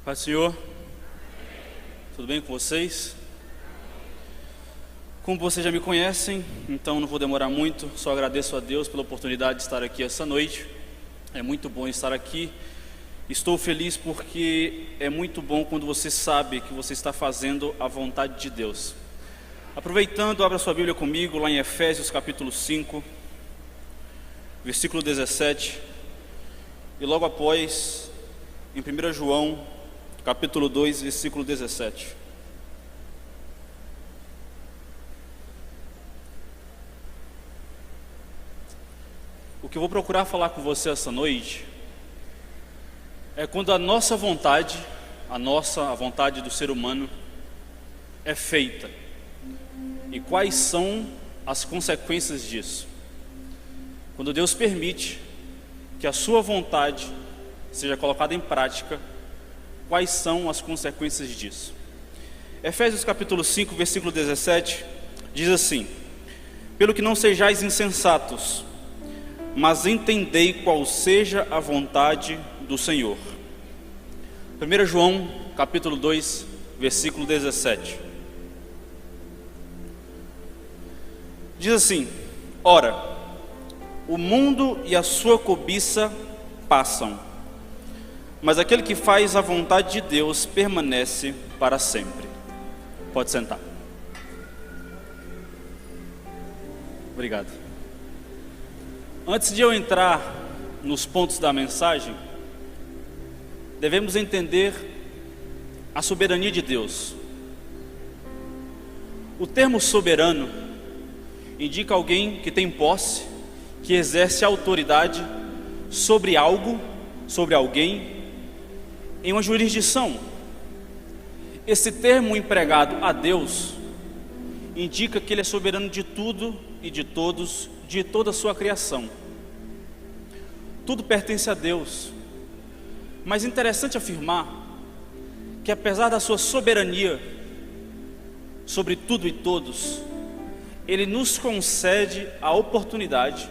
Paz do Senhor, tudo bem com vocês? Como vocês já me conhecem, então não vou demorar muito, só agradeço a Deus pela oportunidade de estar aqui essa noite. É muito bom estar aqui, estou feliz porque é muito bom quando você sabe que você está fazendo a vontade de Deus. Aproveitando, abra sua Bíblia comigo lá em Efésios capítulo 5, versículo 17, e logo após em 1 João capítulo 2, versículo 17. O que eu vou procurar falar com você essa noite é quando a nossa vontade, a vontade do ser humano é feita e quais são as consequências disso. Quando Deus permite que a sua vontade seja colocada em prática, quais são as consequências disso? Efésios capítulo 5, versículo 17 diz assim: pelo que não sejais insensatos, mas entendei qual seja a vontade do Senhor. 1 João capítulo 2, versículo 17 diz assim: ora, o mundo e a sua cobiça passam, mas aquele que faz a vontade de Deus permanece para sempre. Pode sentar. Obrigado. Antes de eu entrar nos pontos da mensagem, devemos entender a soberania de Deus. O termo soberano indica alguém que tem posse, que exerce autoridade sobre algo, sobre alguém, em uma jurisdição. Esse termo empregado a Deus indica que Ele é soberano de tudo e de todos, de toda a sua criação. Tudo pertence a Deus. Mas é interessante afirmar que apesar da sua soberania sobre tudo e todos, Ele nos concede a oportunidade,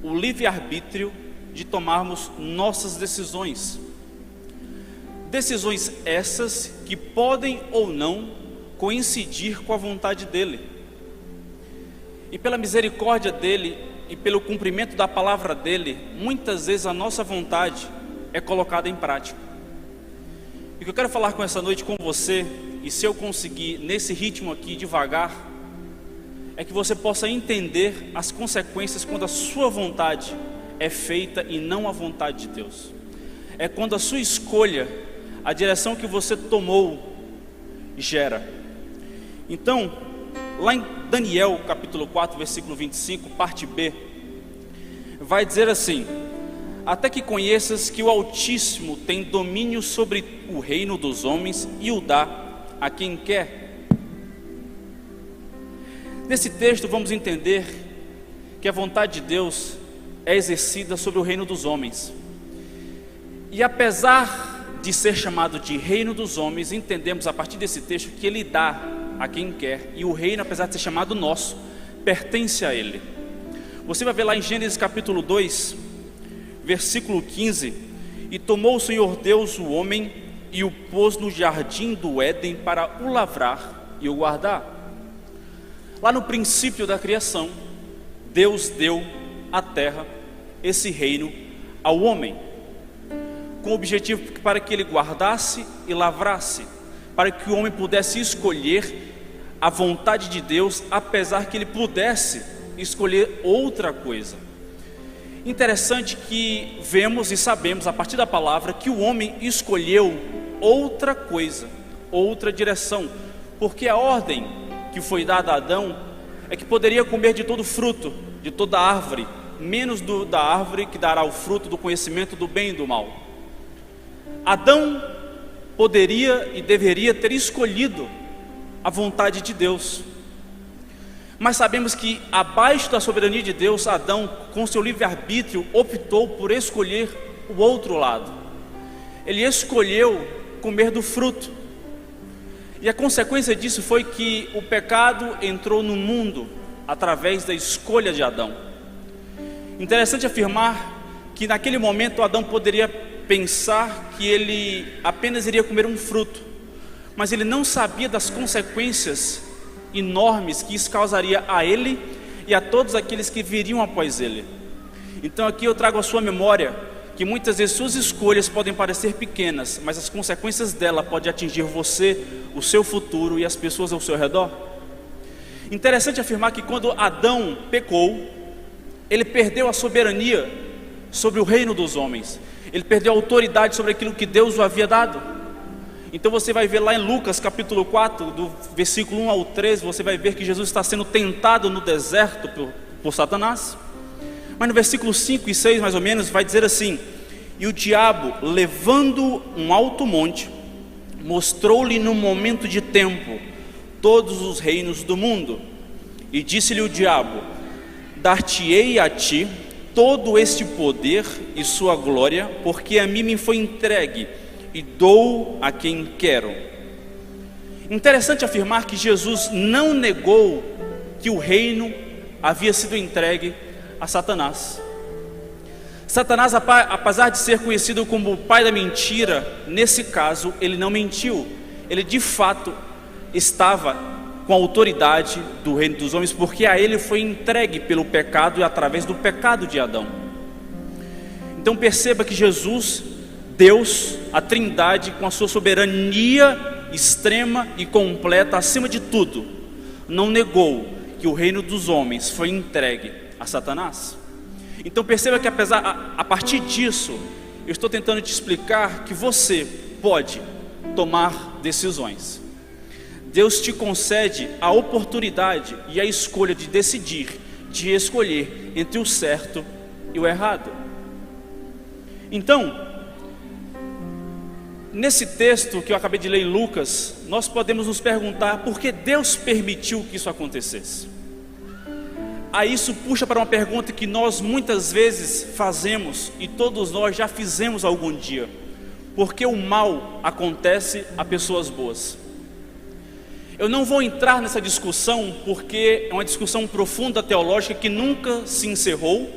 o livre-arbítrio de tomarmos nossas decisões. Decisões essas que podem ou não coincidir com a vontade dEle. E pela misericórdia dEle e pelo cumprimento da palavra dEle, muitas vezes a nossa vontade é colocada em prática. E o que eu quero falar com essa noite com você, e se eu conseguir nesse ritmo aqui devagar, é que você possa entender as consequências quando a sua vontade é feita e não a vontade de Deus. É quando a sua escolha, a direção que você tomou, gera. Então, lá em Daniel capítulo 4, versículo 25, parte B, vai dizer assim: até que conheças que o Altíssimo tem domínio sobre o reino dos homens e o dá a quem quer. Nesse texto vamos entender que a vontade de Deus é exercida sobre o reino dos homens. E apesar de ser chamado de reino dos homens, entendemos a partir desse texto que Ele dá a quem quer, e o reino, apesar de ser chamado nosso, pertence a Ele. Você vai ver lá em Gênesis capítulo 2, versículo 15: e tomou o Senhor Deus o homem e o pôs no jardim do Éden para o lavrar e o guardar. Lá no princípio da criação, Deus deu à terra esse reino ao homem, com o objetivo para que ele guardasse e lavrasse, para que o homem pudesse escolher a vontade de Deus, apesar que ele pudesse escolher outra coisa. Interessante que vemos e sabemos a partir da palavra que o homem escolheu outra coisa, outra direção, porque a ordem que foi dada a Adão é que poderia comer de todo fruto, de toda árvore, menos da árvore que dará o fruto do conhecimento do bem e do mal. Adão poderia e deveria ter escolhido a vontade de Deus, mas sabemos que abaixo da soberania de Deus, Adão, com seu livre-arbítrio, optou por escolher o outro lado. Ele escolheu comer do fruto, e a consequência disso foi que o pecado entrou no mundo através da escolha de Adão. Interessante afirmar que naquele momento Adão poderia pensar que ele apenas iria comer um fruto, mas ele não sabia das consequências enormes que isso causaria a ele e a todos aqueles que viriam após ele. Então aqui eu trago à sua memória que muitas vezes suas escolhas podem parecer pequenas, mas as consequências dela podem atingir você, o seu futuro e as pessoas ao seu redor. Interessante afirmar que quando Adão pecou, ele perdeu a soberania sobre o reino dos homens. Ele perdeu a autoridade sobre aquilo que Deus o havia dado. Então você vai ver lá em Lucas capítulo 4, do versículo 1 ao 13, você vai ver que Jesus está sendo tentado no deserto por Satanás. Mas no versículo 5 e 6 mais ou menos vai dizer assim: e o diabo, levando um alto monte, mostrou-lhe num momento de tempo todos os reinos do mundo, e disse-lhe o diabo: dar-te-ei a ti todo este poder e sua glória, porque a mim me foi entregue, e dou a quem quero. Interessante afirmar que Jesus não negou que o reino havia sido entregue a Satanás. Satanás, apesar de ser conhecido como o pai da mentira, nesse caso ele não mentiu. Ele de fato estava com a autoridade do reino dos homens, porque a ele foi entregue pelo pecado e através do pecado de Adão. Então perceba que Jesus, Deus, a Trindade, com a sua soberania extrema e completa acima de tudo, não negou que o reino dos homens foi entregue a Satanás. Então perceba que a partir disso, eu estou tentando te explicar que você pode tomar decisões. Deus te concede a oportunidade e a escolha de decidir, de escolher entre o certo e o errado. Então, nesse texto que eu acabei de ler em Lucas, nós podemos nos perguntar por que Deus permitiu que isso acontecesse. Aí isso puxa para uma pergunta que nós muitas vezes fazemos, e todos nós já fizemos algum dia: por que o mal acontece a pessoas boas? Eu não vou entrar nessa discussão, porque é uma discussão profunda teológica que nunca se encerrou,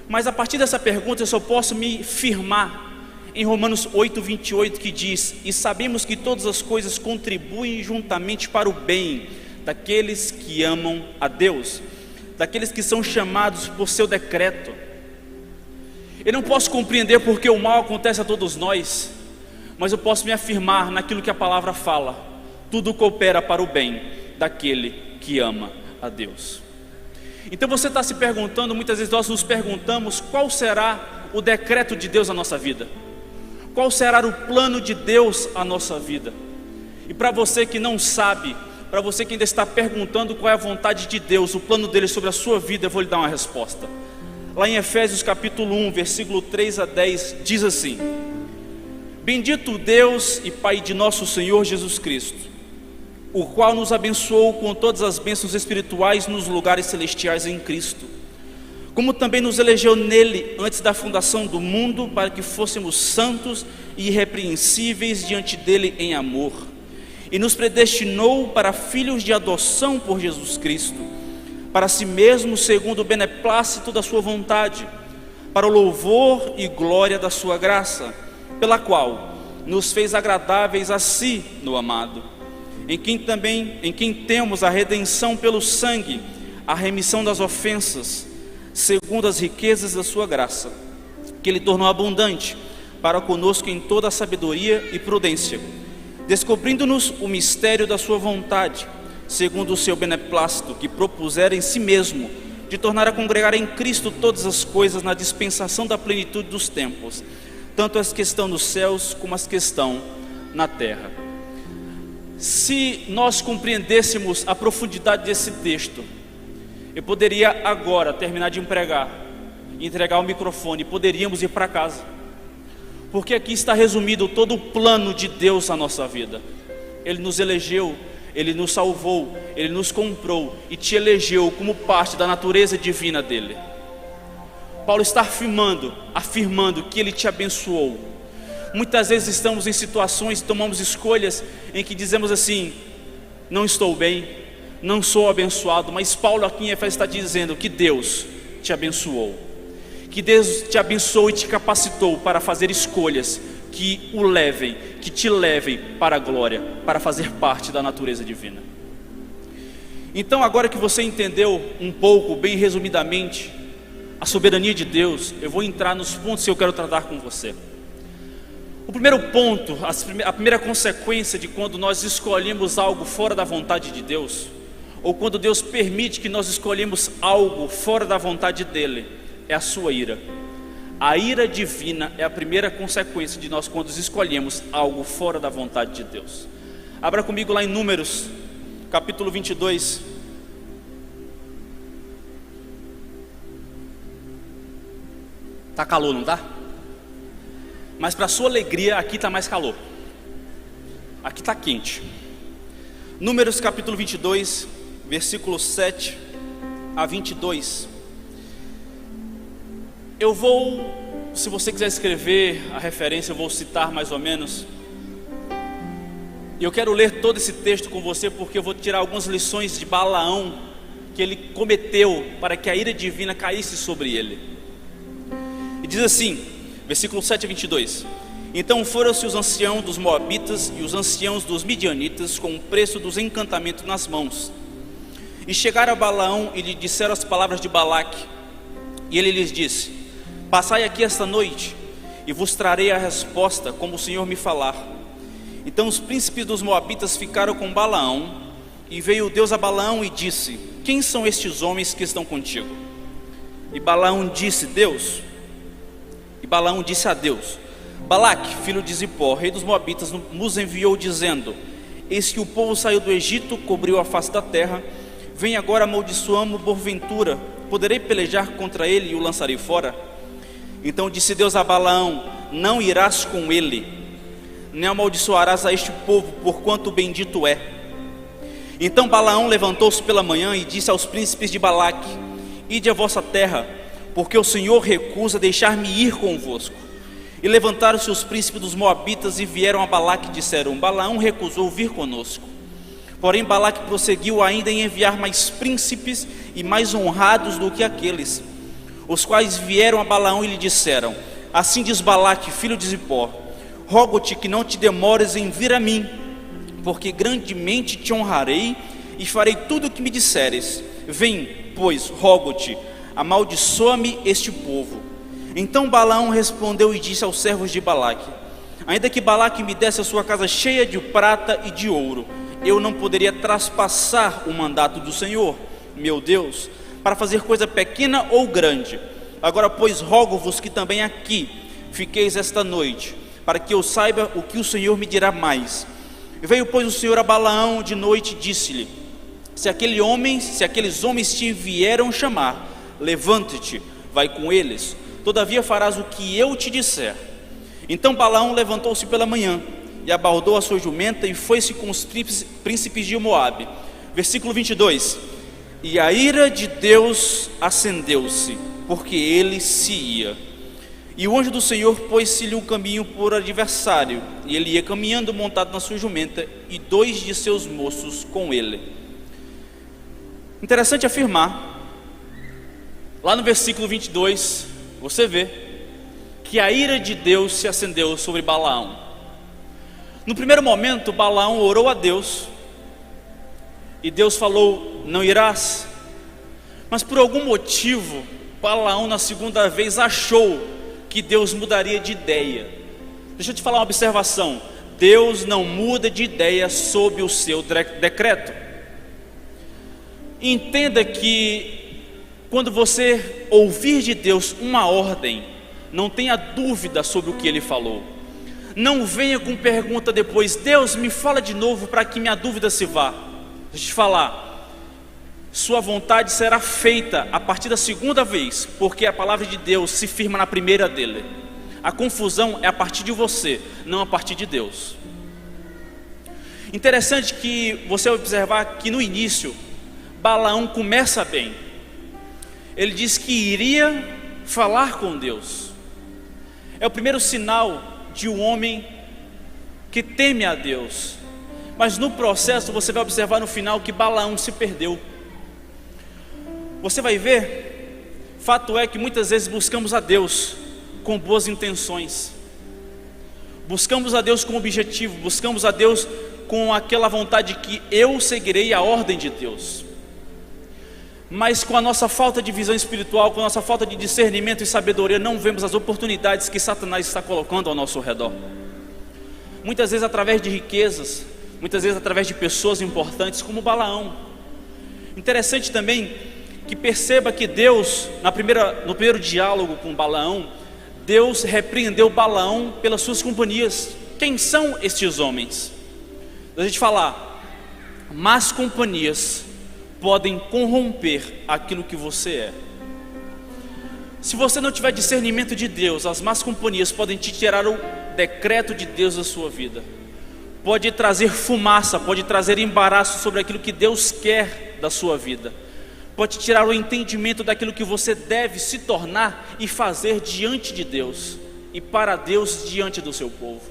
mas a partir dessa pergunta eu só posso me firmar em Romanos 8:28, que diz: e sabemos que todas as coisas contribuem juntamente para o bem daqueles que amam a Deus, daqueles que são chamados por seu decreto. Eu não posso compreender porque o mal acontece a todos nós, mas eu posso me afirmar naquilo que a palavra fala: tudo coopera para o bem daquele que ama a Deus. Então você está se perguntando, muitas vezes nós nos perguntamos, qual será o decreto de Deus na nossa vida? Qual será o plano de Deus à nossa vida? E para você que não sabe, para você que ainda está perguntando qual é a vontade de Deus, o plano dele sobre a sua vida, eu vou lhe dar uma resposta. Lá em Efésios capítulo 1, versículo 3 a 10, diz assim: bendito Deus e Pai de nosso Senhor Jesus Cristo, o qual nos abençoou com todas as bênçãos espirituais nos lugares celestiais em Cristo, como também nos elegeu nele antes da fundação do mundo, para que fôssemos santos e irrepreensíveis diante dele em amor, e nos predestinou para filhos de adoção por Jesus Cristo, para si mesmo segundo o beneplácito da sua vontade, para o louvor e glória da sua graça, pela qual nos fez agradáveis a si no amado, em quem temos a redenção pelo sangue, a remissão das ofensas, segundo as riquezas da sua graça, que ele tornou abundante para conosco em toda a sabedoria e prudência, descobrindo-nos o mistério da sua vontade, segundo o seu beneplácito, que propusera em si mesmo, de tornar a congregar em Cristo todas as coisas na dispensação da plenitude dos tempos, tanto as que estão nos céus como as que estão na terra. Se nós compreendêssemos a profundidade desse texto, eu poderia agora terminar de pregar, entregar o microfone, e poderíamos ir para casa, porque aqui está resumido todo o plano de Deus na nossa vida. Ele nos elegeu, Ele nos salvou, Ele nos comprou e te elegeu como parte da natureza divina dEle. Paulo está afirmando que Ele te abençoou. Muitas vezes estamos em situações, tomamos escolhas em que dizemos assim: não estou bem, não sou abençoado. Mas Paulo aqui em Efésios está dizendo que Deus te abençoou, Que Deus te abençoe e te capacitou para fazer escolhas que te levem para a glória, para fazer parte da natureza divina. Então, agora que você entendeu um pouco, bem resumidamente, a soberania de Deus, eu vou entrar nos pontos que eu quero tratar com você. O primeiro ponto, a primeira consequência de quando nós escolhemos algo fora da vontade de Deus, ou quando Deus permite que nós escolhemos algo fora da vontade dEle, é a sua ira. A ira divina é a primeira consequência de nós quando escolhemos algo fora da vontade de Deus. Abra comigo lá em Números, capítulo 22. Tá calor, não tá? Mas para sua alegria, aqui está mais calor. Aqui está quente. Números capítulo 22, versículos 7 a 22. Eu vou, se você quiser escrever a referência, eu vou citar mais ou menos. E eu quero ler todo esse texto com você, porque eu vou tirar algumas lições de Balaão que ele cometeu para que a ira divina caísse sobre ele. E diz assim, versículo 7 a 22. Então foram-se os anciãos dos Moabitas e os anciãos dos Midianitas com o preço dos encantamentos nas mãos. E chegaram a Balaão e lhe disseram as palavras de Balaque. E ele lhes disse: passai aqui esta noite, e vos trarei a resposta, como o Senhor me falar. Então os príncipes dos Moabitas ficaram com Balaão, e veio Deus a Balaão e disse: quem são estes homens que estão contigo? E Balaão disse a Deus: Balaque, filho de Zippor, rei dos Moabitas, nos enviou dizendo: eis que o povo saiu do Egito, cobriu a face da terra. Vem agora, amaldiçoamo porventura, poderei pelejar contra ele e o lançarei fora? Então disse Deus a Balaão: não irás com ele, nem amaldiçoarás a este povo, porquanto bendito é. Então Balaão levantou-se pela manhã e disse aos príncipes de Balaque: ide à vossa terra, porque o Senhor recusa deixar-me ir convosco. E levantaram-se os príncipes dos Moabitas e vieram a Balaque e disseram: Balaão recusou vir conosco. Porém Balaque prosseguiu ainda em enviar mais príncipes e mais honrados do que aqueles, os quais vieram a Balaão e lhe disseram: assim diz Balaque, filho de Zippor, rogo-te que não te demores em vir a mim, porque grandemente te honrarei e farei tudo o que me disseres. Vem, pois, rogo-te, amaldiçoa-me este povo. Então Balaão respondeu e disse aos servos de Balaque: ainda que Balaque me desse a sua casa cheia de prata e de ouro, eu não poderia traspassar o mandato do Senhor, meu Deus, para fazer coisa pequena ou grande. Agora, pois, rogo-vos que também aqui fiqueis esta noite, para que eu saiba o que o Senhor me dirá mais. Veio, pois, o Senhor a Balaão de noite e disse-lhe: se aqueles homens te vieram chamar, levante-te, vai com eles, todavia farás o que eu te disser. Então Balaão levantou-se pela manhã, e abordou a sua jumenta, e foi-se com os príncipes de Moabe. Versículo 22. E a ira de Deus acendeu-se, porque ele se ia. E o anjo do Senhor pôs-se-lhe um caminho por adversário, e ele ia caminhando montado na sua jumenta, e 2 de seus moços com ele. Interessante afirmar, lá no versículo 22, você vê que a ira de Deus se acendeu sobre Balaão. No primeiro momento, Balaão orou a Deus, e Deus falou: não irás. Mas por algum motivo, Balaão na segunda vez achou que Deus mudaria de ideia. Deixa eu te falar uma observação: Deus não muda de ideia sob o seu decreto. Entenda que quando você ouvir de Deus uma ordem, não tenha dúvida sobre o que Ele falou. Não venha com pergunta depois: Deus, me fala de novo, para que minha dúvida se vá. Deixa eu te falar, sua vontade será feita a partir da segunda vez, porque a palavra de Deus se firma na primeira dele. A confusão é a partir de você, não a partir de Deus. Interessante que você observar que no início Balaão começa bem. Ele diz que iria falar com Deus. É o primeiro sinal de um homem que teme a Deus. Mas no processo você vai observar no final que Balaão se perdeu. Você vai ver, Fato é que muitas vezes buscamos a Deus com boas intenções, buscamos a Deus com objetivo, buscamos a Deus com aquela vontade que eu seguirei a ordem de Deus. Mas com a nossa falta de visão espiritual, com a nossa falta de discernimento e sabedoria, não vemos as oportunidades que Satanás está colocando ao nosso redor. Muitas vezes através de riquezas, muitas vezes através de pessoas importantes, como Balaão. Interessante também que perceba que Deus, no primeiro diálogo com Balaão, Deus repreendeu Balaão pelas suas companhias. Quem são estes homens? A gente falar, más companhias podem corromper aquilo que você é. Se você não tiver discernimento de Deus, as más companhias podem te tirar o decreto de Deus da sua vida. Pode trazer fumaça, pode trazer embaraço sobre aquilo que Deus quer da sua vida. Pode tirar o entendimento daquilo que você deve se tornar e fazer diante de Deus e para Deus diante do seu povo.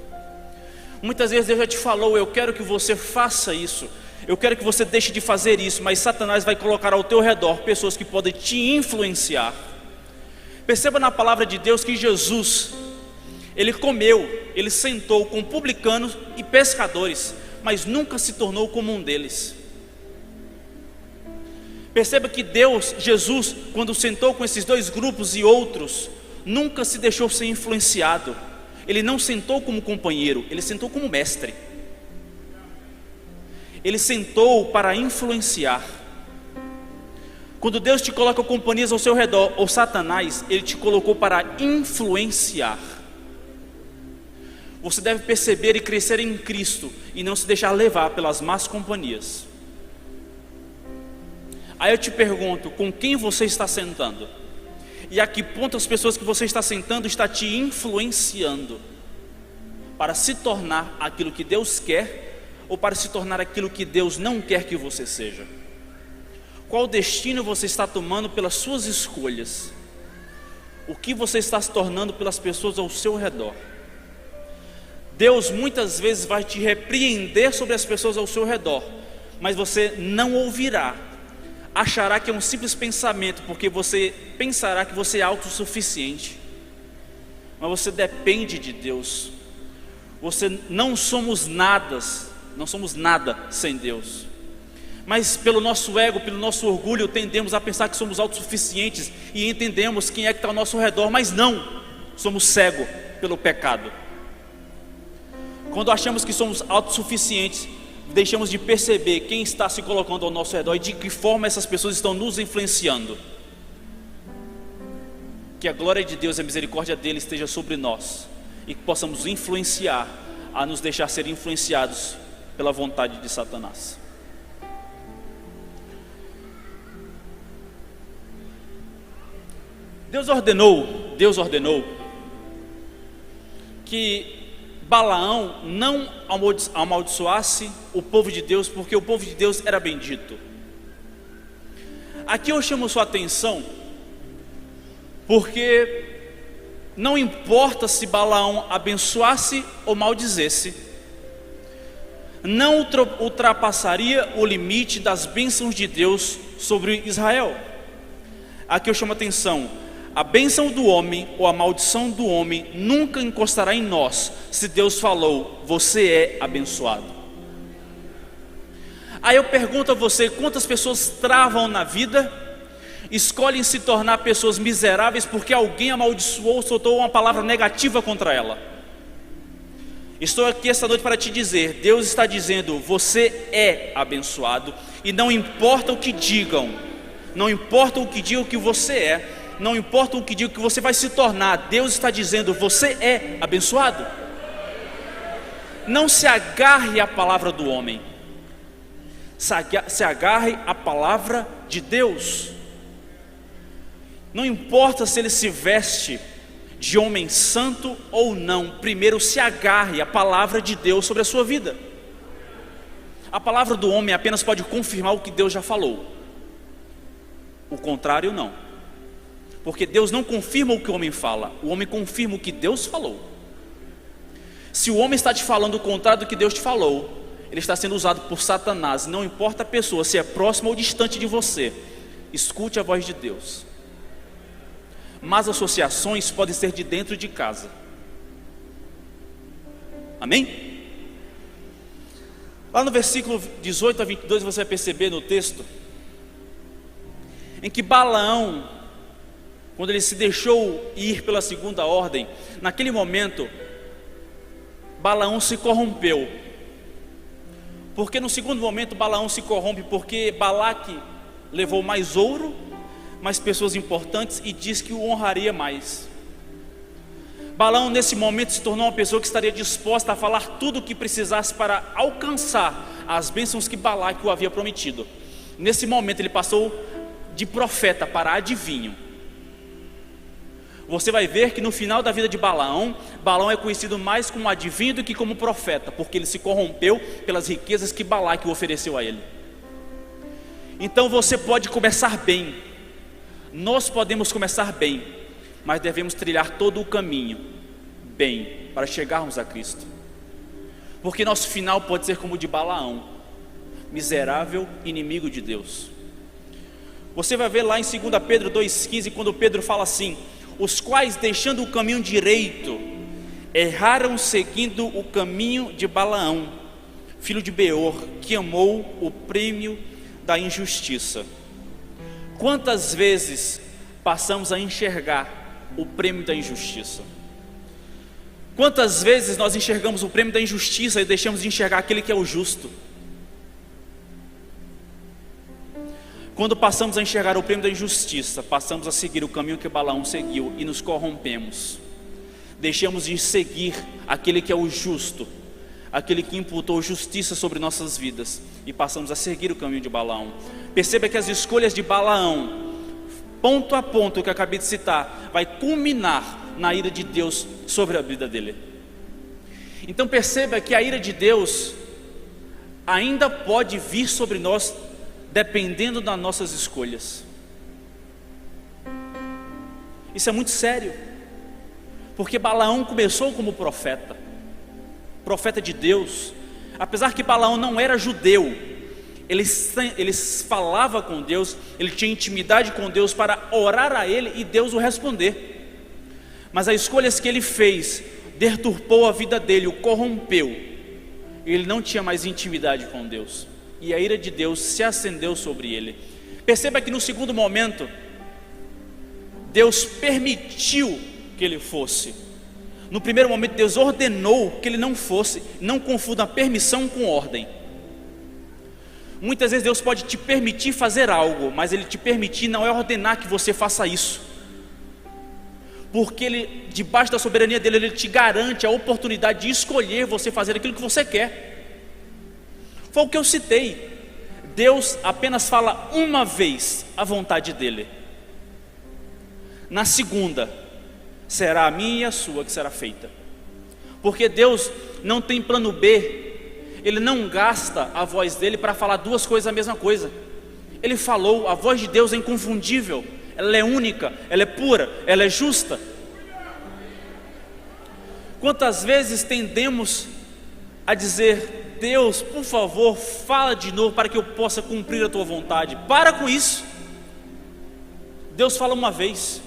Muitas vezes Deus já te falou, eu quero que você faça isso, eu quero que você deixe de fazer isso, mas Satanás vai colocar ao teu redor pessoas que podem te influenciar. Perceba na palavra de Deus que Jesus, ele comeu, ele sentou com publicanos e pescadores, mas nunca se tornou como um deles. Perceba que Jesus, quando sentou com esses dois grupos e outros, nunca se deixou ser influenciado. Ele não sentou como companheiro, ele sentou como mestre. Ele sentou para influenciar. Quando Deus te coloca companhias ao seu redor, ou Satanás, ele te colocou para influenciar. Você deve perceber e crescer em Cristo e não se deixar levar pelas más companhias. Aí eu te pergunto, com quem você está sentando? E a que ponto as pessoas que você está sentando está te influenciando para se tornar aquilo que Deus quer ou para se tornar aquilo que Deus não quer que você seja? Qual destino você está tomando pelas suas escolhas? O que você está se tornando pelas pessoas ao seu redor? Deus muitas vezes vai te repreender sobre as pessoas ao seu redor, mas você não ouvirá. Achará que é um simples pensamento, porque você pensará que você é autossuficiente. Mas você depende de Deus. Não somos nada sem Deus. Mas pelo nosso ego, pelo nosso orgulho, tendemos a pensar que somos autossuficientes e entendemos quem é que está ao nosso redor, mas não, somos cegos pelo pecado. Quando achamos que somos autossuficientes, deixamos de perceber quem está se colocando ao nosso redor e de que forma essas pessoas estão nos influenciando. Que a glória de Deus e a misericórdia dele esteja sobre nós e que possamos influenciar a nos deixar ser influenciados pela vontade de Satanás. Deus ordenou que Balaão não amaldiçoasse o povo de Deus, porque o povo de Deus era bendito. Aqui eu chamo sua atenção, porque não importa se Balaão abençoasse ou maldizesse, não ultrapassaria o limite das bênçãos de Deus sobre Israel. Aqui eu chamo a atenção, a bênção do homem ou a maldição do homem nunca encostará em nós, se Deus falou, você é abençoado. Aí eu pergunto a você, quantas pessoas travam na vida, escolhem se tornar pessoas miseráveis porque alguém amaldiçoou, soltou uma palavra negativa contra ela? Estou aqui esta noite para te dizer, Deus está dizendo, você é abençoado, e não importa o que digam, não importa o que digam que você é, não importa o que digam que você vai se tornar, Deus está dizendo, você é abençoado. Não se agarre à palavra do homem, se agarre à palavra de Deus. Não importa se ele se veste de homem santo ou não, primeiro se agarre à palavra de Deus sobre a sua vida. A palavra do homem apenas pode confirmar o que Deus já falou, o contrário não. Porque Deus não confirma o que o homem fala, o homem confirma o que Deus falou. Se o homem está te falando o contrário do que Deus te falou, ele está sendo usado por Satanás. Não importa a pessoa, se é próxima ou distante de você, escute a voz de Deus. más associações podem ser de dentro de casa. Amém? Lá no versículo 18 a 22 você vai perceber no texto em que Balaão, quando ele se deixou ir pela segunda ordem, naquele momento Balaão se corrompeu. Porque no segundo momento Balaão se corrompe porque Balaque levou mais ouro, mais pessoas importantes, e diz que o honraria mais. Balaão nesse momento se tornou uma pessoa que estaria disposta a falar tudo o que precisasse para alcançar as bênçãos que Balaque o havia prometido. Nesse momento ele passou de profeta para adivinho. Você vai ver que no final da vida de Balaão, Balaão é conhecido mais como adivinho do que como profeta, porque ele se corrompeu pelas riquezas que Balaque ofereceu a ele. Então você pode começar bem, nós podemos começar bem, mas devemos trilhar todo o caminho bem para chegarmos a Cristo, porque nosso final pode ser como o de Balaão, miserável inimigo de Deus. Você vai ver lá em 2 Pedro 2,15, quando Pedro fala assim: os quais, deixando o caminho direito, erraram seguindo o caminho de Balaão, filho de Beor, que amou o prêmio da injustiça. Quantas vezes passamos a enxergar o prêmio da injustiça? Quantas vezes nós enxergamos o prêmio da injustiça e deixamos de enxergar aquele que é o justo? Quando passamos a enxergar o prêmio da injustiça, passamos a seguir o caminho que Balaão seguiu e nos corrompemos. Deixamos de seguir aquele que é o justo, aquele que imputou justiça sobre nossas vidas, e passamos a seguir o caminho de Balaão. Perceba que as escolhas de Balaão, ponto a ponto que eu acabei de citar, vai culminar na ira de Deus sobre a vida dele. Então perceba que a ira de Deus ainda pode vir sobre nós, dependendo das nossas escolhas. Isso é muito sério, porque Balaão começou como profeta de Deus. Apesar que Balaão não era judeu, ele falava com Deus, ele tinha intimidade com Deus para orar a ele e Deus o responder. Mas as escolhas que ele fez deturpou a vida dele, o corrompeu. Ele não tinha mais intimidade com Deus, e a ira de Deus se acendeu sobre ele. Perceba que no segundo momento, Deus permitiu que ele fosse. No primeiro momento, Deus ordenou que ele não fosse. Não confunda a permissão com ordem. Muitas vezes Deus pode te permitir fazer algo, mas Ele te permitir não é ordenar que você faça isso, porque Ele, debaixo da soberania dele, Ele te garante a oportunidade de escolher você fazer aquilo que você quer. Foi o que eu citei. Deus apenas fala uma vez a vontade dele. Na segunda, será a minha e a sua que será feita. Porque Deus não tem plano B. Ele não gasta a voz dele para falar duas coisas a mesma coisa. Ele falou, a voz de Deus é inconfundível, ela é única, ela é pura, ela é justa. Quantas vezes tendemos a dizer: Deus, por favor, fala de novo para que eu possa cumprir a tua vontade. Para com isso. Deus fala uma vez.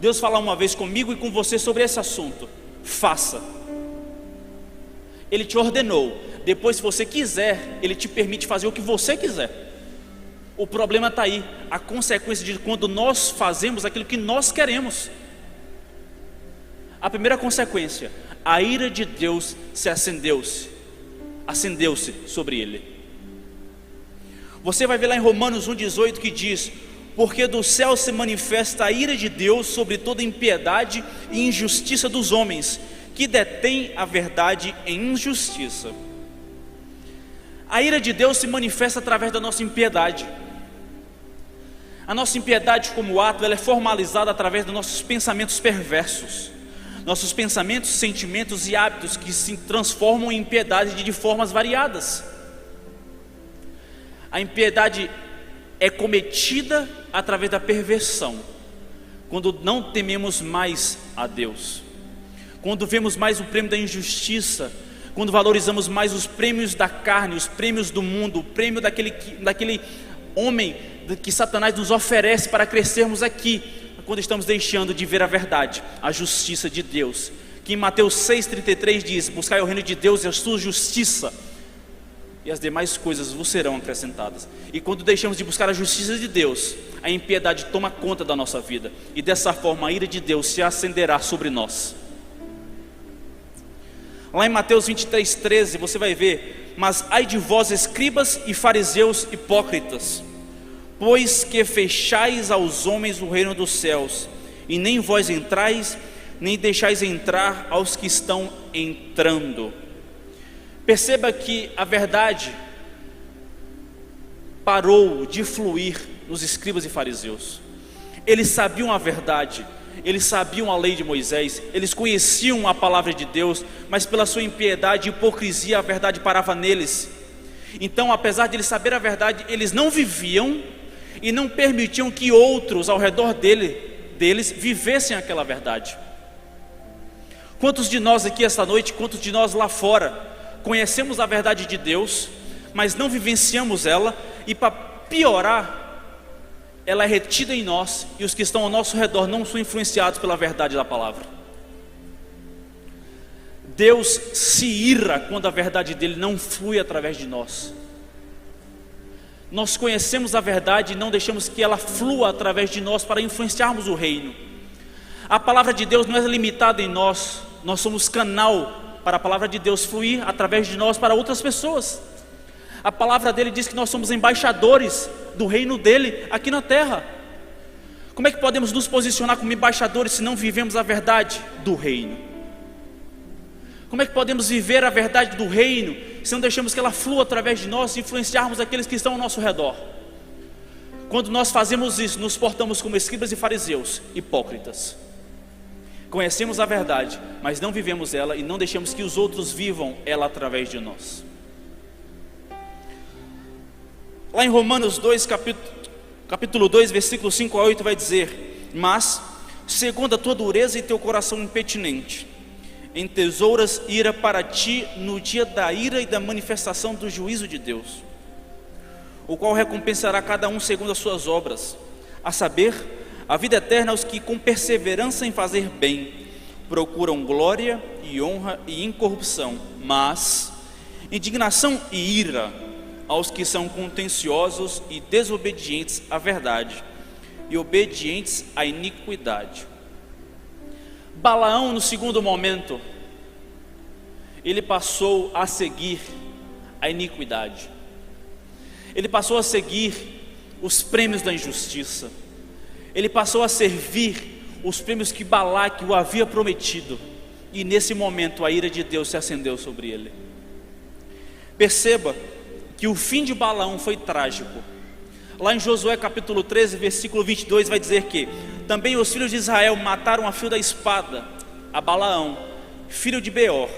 Deus fala uma vez comigo e com você sobre esse assunto. Faça. Ele te ordenou. Depois, se você quiser, Ele te permite fazer o que você quiser. O problema está aí, a consequência de quando nós fazemos aquilo que nós queremos. A primeira consequência, a ira de Deus acendeu-se sobre ele. Você vai ver lá em Romanos 1,18 que diz: porque do céu se manifesta a ira de Deus sobre toda impiedade e injustiça dos homens, que detêm a verdade em injustiça. A ira de Deus se manifesta através da nossa impiedade. A nossa impiedade como ato, ela é formalizada através dos nossos pensamentos perversos. Nossos pensamentos, sentimentos e hábitos que se transformam em impiedade de formas variadas. A impiedade é cometida através da perversão, quando não tememos mais a Deus, quando vemos mais o prêmio da injustiça, quando valorizamos mais os prêmios da carne, os prêmios do mundo, o prêmio daquele homem que Satanás nos oferece para crescermos aqui, quando estamos deixando de ver a verdade, a justiça de Deus, que em Mateus 6,33 diz: buscai o reino de Deus e a sua justiça, e as demais coisas vos serão acrescentadas. E quando deixamos de buscar a justiça de Deus, a impiedade toma conta da nossa vida, e dessa forma a ira de Deus se acenderá sobre nós. Lá em Mateus 23,13 você vai ver: mas ai de vós, escribas e fariseus hipócritas, pois que fechais aos homens o reino dos céus, e nem vós entrais, nem deixais entrar aos que estão entrando. Perceba que a verdade parou de fluir nos escribas e fariseus. Eles sabiam a verdade, eles sabiam a lei de Moisés, eles conheciam a palavra de Deus, mas pela sua impiedade e hipocrisia a verdade parava neles. Então, apesar de eles saber a verdade, eles não viviam e não permitiam que outros ao redor deles vivessem aquela verdade. Quantos de nós aqui esta noite, quantos de nós lá fora, conhecemos a verdade de Deus, mas não vivenciamos ela, e para piorar, ela é retida em nós, e os que estão ao nosso redor não são influenciados pela verdade da palavra. Deus se ira quando a verdade dele não flui através de nós. Nós conhecemos a verdade e não deixamos que ela flua através de nós para influenciarmos o reino. A palavra de Deus não é limitada em nós, nós somos canal para a palavra de Deus fluir através de nós para outras pessoas. A palavra dele diz que nós somos embaixadores do reino dele aqui na terra. Como é que podemos nos posicionar como embaixadores se não vivemos a verdade do reino? Como é que podemos viver a verdade do reino se não deixamos que ela flua através de nós e influenciarmos aqueles que estão ao nosso redor? Quando nós fazemos isso, nos portamos como escribas e fariseus hipócritas. Conhecemos a verdade, mas não vivemos ela e não deixamos que os outros vivam ela através de nós. Lá em Romanos 2, capítulo 2, versículo 5 a 8 vai dizer: mas, segundo a tua dureza e teu coração impetinente, entesouras ira para ti no dia da ira e da manifestação do juízo de Deus, o qual recompensará cada um segundo as suas obras, a saber, a vida eterna aos que com perseverança em fazer bem procuram glória e honra e incorrupção, mas indignação e ira aos que são contenciosos e desobedientes à verdade e obedientes à iniquidade. Balaão, no segundo momento, ele passou a seguir a iniquidade. Ele passou a seguir os prêmios da injustiça. Ele passou a servir os prêmios que Balaque o havia prometido. E nesse momento a ira de Deus se acendeu sobre ele. Perceba que o fim de Balaão foi trágico. Lá em Josué capítulo 13, versículo 22 vai dizer que também os filhos de Israel mataram a fio da espada a Balaão, filho de Beor,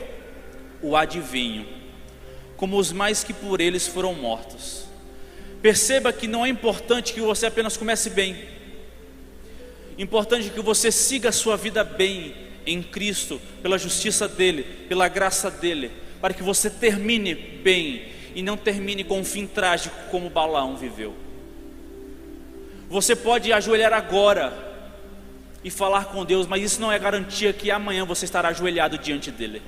o adivinho, como os mais que por eles foram mortos. Perceba que não é importante que você apenas comece bem, importante que você siga a sua vida bem em Cristo, pela justiça dele, pela graça dele, para que você termine bem e não termine com um fim trágico como Balaão viveu. Você pode ajoelhar agora e falar com Deus, mas isso não é garantia que amanhã você estará ajoelhado diante dele,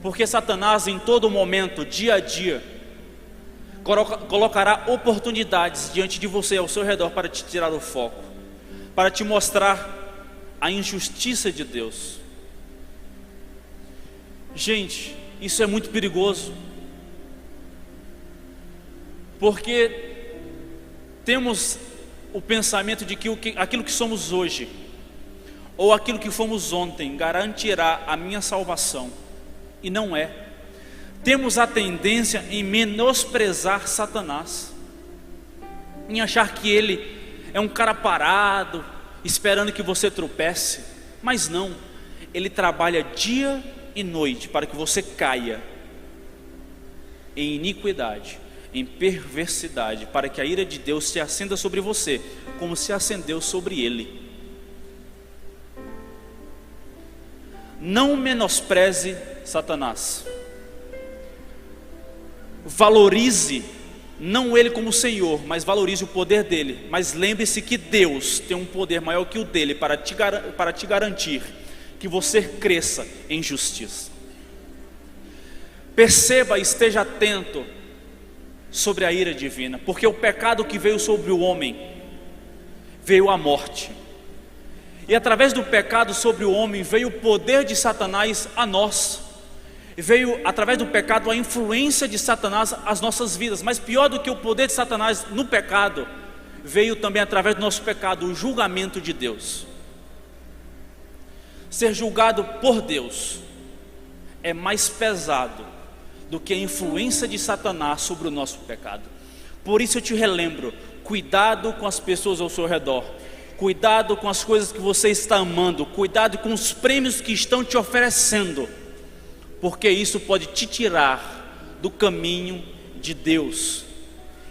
porque Satanás em todo momento, dia a dia, colocará oportunidades diante de você, ao seu redor, para te tirar o foco, para te mostrar a injustiça de Deus. Gente, isso é muito perigoso, porque temos o pensamento de que aquilo que somos hoje, ou aquilo que fomos ontem, garantirá a minha salvação, e não é. Temos a tendência em menosprezar Satanás, em achar que ele é um cara parado, esperando que você tropece, mas não, ele trabalha dia e noite para que você caia em iniquidade, em perversidade, para que a ira de Deus se acenda sobre você, como se acendeu sobre ele. Não menospreze Satanás, valorize não Ele como Senhor, mas valorize o poder dEle. Mas lembre-se que Deus tem um poder maior que o dEle para te garantir que você cresça em justiça. Perceba e esteja atento sobre a ira divina, porque o pecado que veio sobre o homem, veio a morte. E através do pecado sobre o homem, veio o poder de Satanás a nós. Veio através do pecado a influência de Satanás às nossas vidas. Mas pior do que o poder de Satanás no pecado, veio também através do nosso pecado o julgamento de Deus. Ser julgado por Deus é mais pesado do que a influência de Satanás sobre o nosso pecado. Por isso eu te relembro: cuidado com as pessoas ao seu redor, cuidado com as coisas que você está amando, cuidado com os prêmios que estão te oferecendo, porque isso pode te tirar do caminho de Deus,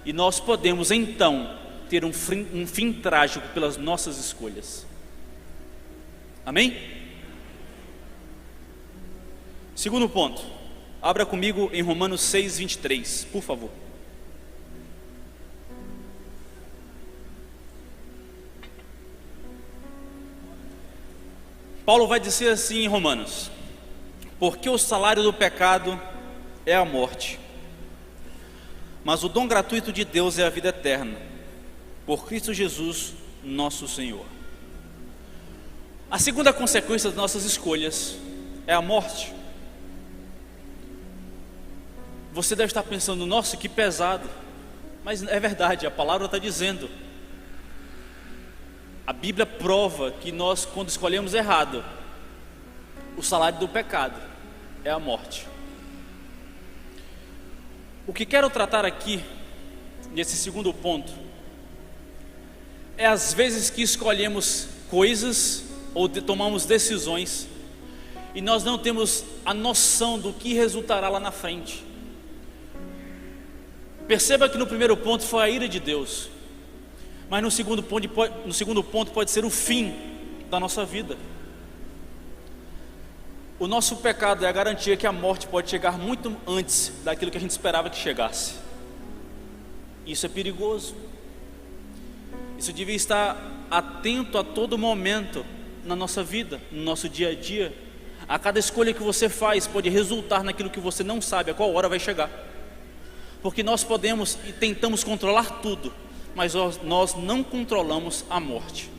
e nós podemos então ter um fim trágico pelas nossas escolhas. Amém? Segundo ponto, abra comigo em Romanos 6:23, por favor. Paulo vai dizer assim em Romanos: porque o salário do pecado é a morte, mas o dom gratuito de Deus é a vida eterna, por Cristo Jesus, nosso Senhor. A segunda consequência das nossas escolhas é a morte. Você deve estar pensando: nossa, que pesado. Mas é verdade, a palavra está dizendo. A Bíblia prova que nós, quando escolhemos errado, o salário do pecado é a morte. O que quero tratar aqui, nesse segundo ponto, é as vezes que escolhemos coisas ou tomamos decisões e nós não temos a noção do que resultará lá na frente. Perceba que no primeiro ponto foi a ira de Deus, mas no segundo ponto pode ser o fim da nossa vida. O nosso pecado é a garantia que a morte pode chegar muito antes daquilo que a gente esperava que chegasse. Isso é perigoso. Isso devia estar atento a todo momento na nossa vida, no nosso dia a dia. A cada escolha que você faz pode resultar naquilo que você não sabe a qual hora vai chegar. Porque nós podemos e tentamos controlar tudo, mas nós não controlamos a morte.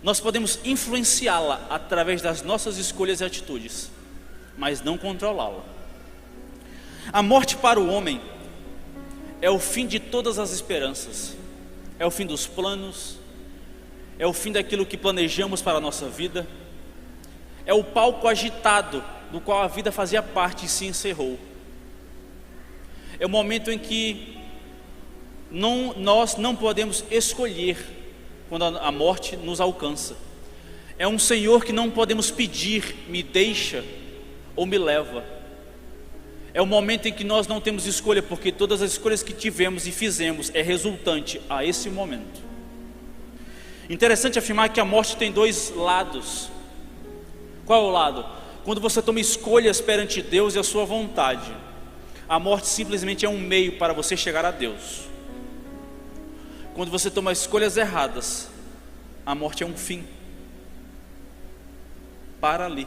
Nós podemos influenciá-la através das nossas escolhas e atitudes, mas não controlá-la. A morte para o homem é o fim de todas as esperanças, é o fim dos planos, é o fim daquilo que planejamos para a nossa vida, é o palco agitado do qual a vida fazia parte e se encerrou. É o momento em que nós não podemos escolher quando a morte nos alcança. É um Senhor que não podemos pedir: me deixa ou me leva. É o momento em que nós não temos escolha, porque todas as escolhas que tivemos e fizemos é resultante a esse momento. Interessante afirmar que a morte tem dois lados. Qual é o lado? Quando você toma escolhas perante Deus e a sua vontade, a morte simplesmente é um meio para você chegar a Deus. Quando você toma escolhas erradas, a morte é um fim. Para ali,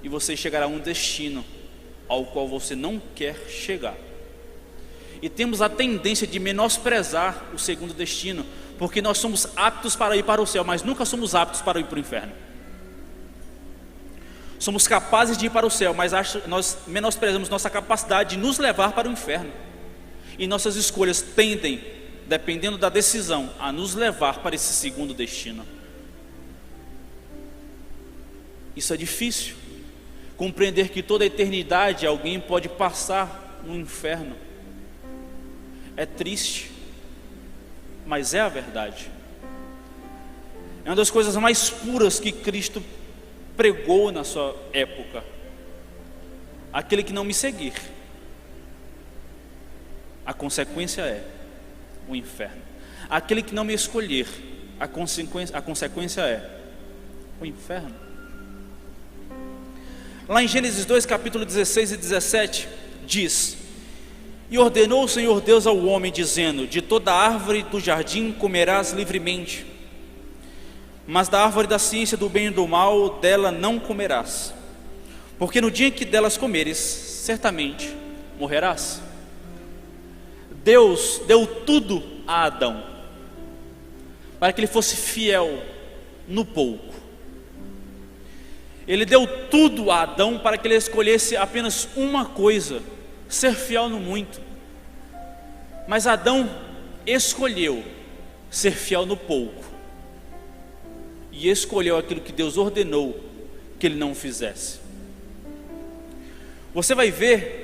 e você chegará a um destino ao qual você não quer chegar. E temos a tendência de menosprezar o segundo destino, porque nós somos aptos para ir para o céu, mas nunca somos aptos para ir para o inferno. Somos capazes de ir para o céu, mas nós menosprezamos nossa capacidade de nos levar para o inferno. E nossas escolhas tendem, dependendo da decisão, a nos levar para esse segundo destino. Isso é difícil. Compreender que toda a eternidade alguém pode passar no inferno é triste, mas é a verdade. É uma das coisas mais puras que Cristo pregou na sua época: aquele que não me seguir, a consequência é o inferno. Aquele que não me escolher, a consequência é o inferno. Lá em Gênesis 2, capítulo 16 e 17, diz: E ordenou o Senhor Deus ao homem, dizendo: de toda árvore do jardim comerás livremente, mas da árvore da ciência do bem e do mal, dela não comerás, porque no dia em que delas comeres, certamente morrerás. Deus deu tudo a Adão, para que ele fosse fiel no pouco. Ele deu tudo a Adão para que ele escolhesse apenas uma coisa: ser fiel no muito. Mas Adão escolheu ser fiel no pouco, e escolheu aquilo que Deus ordenou que ele não fizesse. Você vai ver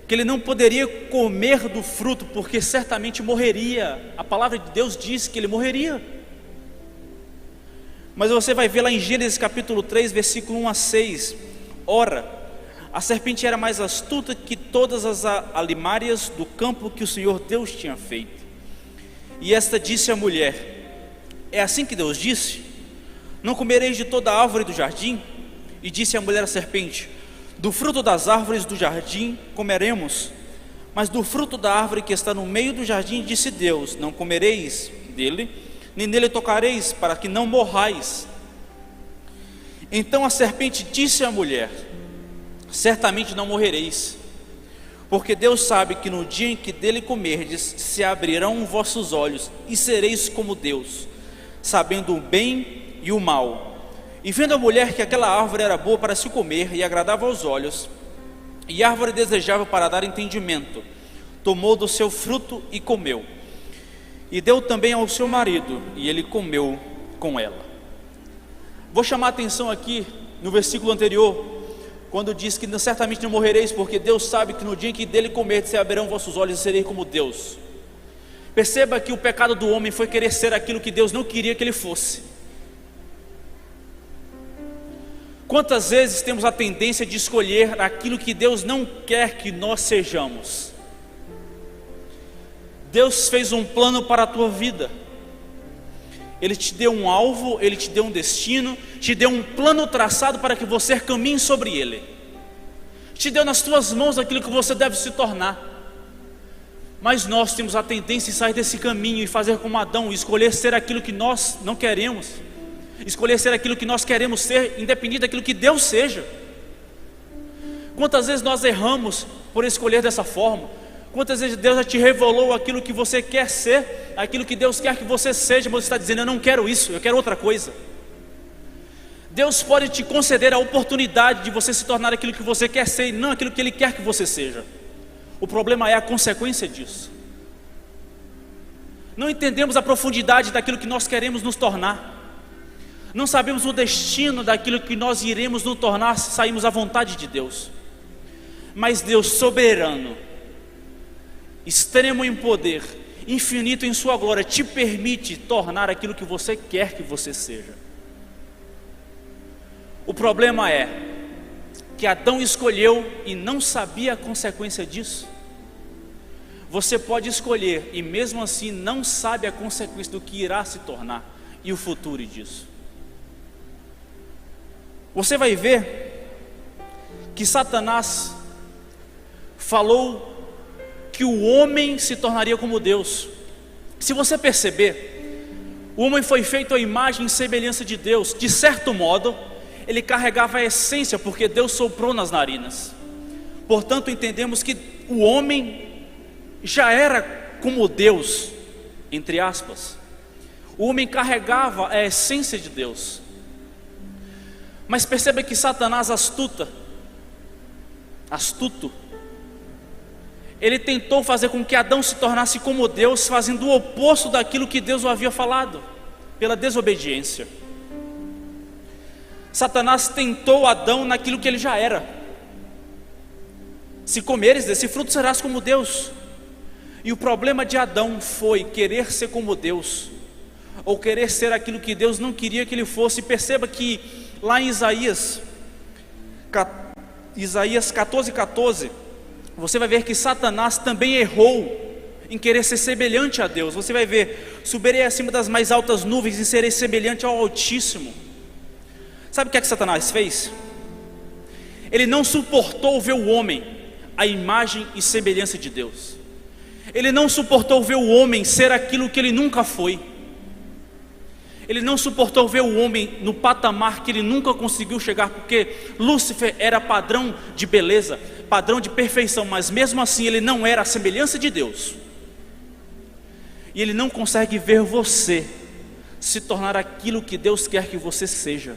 que ele não poderia comer do fruto, porque certamente morreria. A palavra de Deus diz que ele morreria. Mas você vai ver lá em Gênesis capítulo 3, versículo 1 a 6. Ora, a serpente era mais astuta que todas as alimárias do campo que o Senhor Deus tinha feito. E esta disse à mulher: é assim que Deus disse: não comereis de toda a árvore do jardim? E disse a mulher à serpente: do fruto das árvores do jardim comeremos, mas do fruto da árvore que está no meio do jardim, disse Deus: não comereis dele, nem nele tocareis, para que não morrais. Então a serpente disse à mulher: certamente não morrereis, porque Deus sabe que no dia em que dele comerdes, se abrirão vossos olhos, e sereis como Deus, sabendo o bem e o mal. E vendo a mulher que aquela árvore era boa para se comer, e agradava aos olhos, e árvore desejável para dar entendimento, tomou do seu fruto e comeu, e deu também ao seu marido, e ele comeu com ela. Vou chamar a atenção aqui no versículo anterior, quando diz que certamente não morrereis, porque Deus sabe que no dia em que dele comerdes, se abrirão vossos olhos e sereis como Deus. Perceba que o pecado do homem foi querer ser aquilo que Deus não queria que ele fosse. Quantas vezes temos a tendência de escolher aquilo que Deus não quer que nós sejamos? Deus fez um plano para a tua vida. Ele te deu um alvo, Ele te deu um destino, te deu um plano traçado para que você caminhe sobre ele. Te deu nas tuas mãos aquilo que você deve se tornar. Mas nós temos a tendência de sair desse caminho e fazer como Adão, escolher ser aquilo que nós não queremos, escolher ser aquilo que nós queremos ser, independente daquilo que Deus seja. Quantas vezes nós erramos por escolher dessa forma? Quantas vezes Deus já te revelou aquilo que você quer ser, aquilo que Deus quer que você seja, mas você está dizendo: eu não quero isso, eu quero outra coisa. Deus pode te conceder a oportunidade de você se tornar aquilo que você quer ser, e não aquilo que Ele quer que você seja. O problema é a consequência disso. Não entendemos a profundidade daquilo que nós queremos nos tornar. Não sabemos o destino daquilo que nós iremos nos tornar se sairmos à vontade de Deus. Mas Deus soberano, extremo em poder, infinito em sua glória, te permite tornar aquilo que você quer que você seja. O problema é que Adão escolheu e não sabia a consequência disso. Você pode escolher e mesmo assim não sabe a consequência do que irá se tornar e o futuro disso. Você vai ver que Satanás falou que o homem se tornaria como Deus. Se você perceber, o homem foi feito à imagem e semelhança de Deus. De certo modo, ele carregava a essência, porque Deus soprou nas narinas. Portanto, entendemos que o homem já era como Deus, entre aspas. O homem carregava a essência de Deus. Mas perceba que Satanás, astuto, ele tentou fazer com que Adão se tornasse como Deus, fazendo o oposto daquilo que Deus o havia falado, pela desobediência. Satanás tentou Adão naquilo que ele já era: se comeres desse fruto serás como Deus. E o problema de Adão foi querer ser como Deus, ou querer ser aquilo que Deus não queria que ele fosse. Perceba que lá em Isaías 14:14, você vai ver que Satanás também errou em querer ser semelhante a Deus. Você vai ver: subirei acima das mais altas nuvens e serei semelhante ao Altíssimo. Sabe o que é que Satanás fez? Ele não suportou ver o homem, a imagem e semelhança de Deus. Ele não suportou ver o homem ser aquilo que ele nunca foi. Ele não suportou ver o homem no patamar que ele nunca conseguiu chegar, porque Lúcifer era padrão de beleza, padrão de perfeição, mas mesmo assim ele não era a semelhança de Deus. E ele não consegue ver você se tornar aquilo que Deus quer que você seja.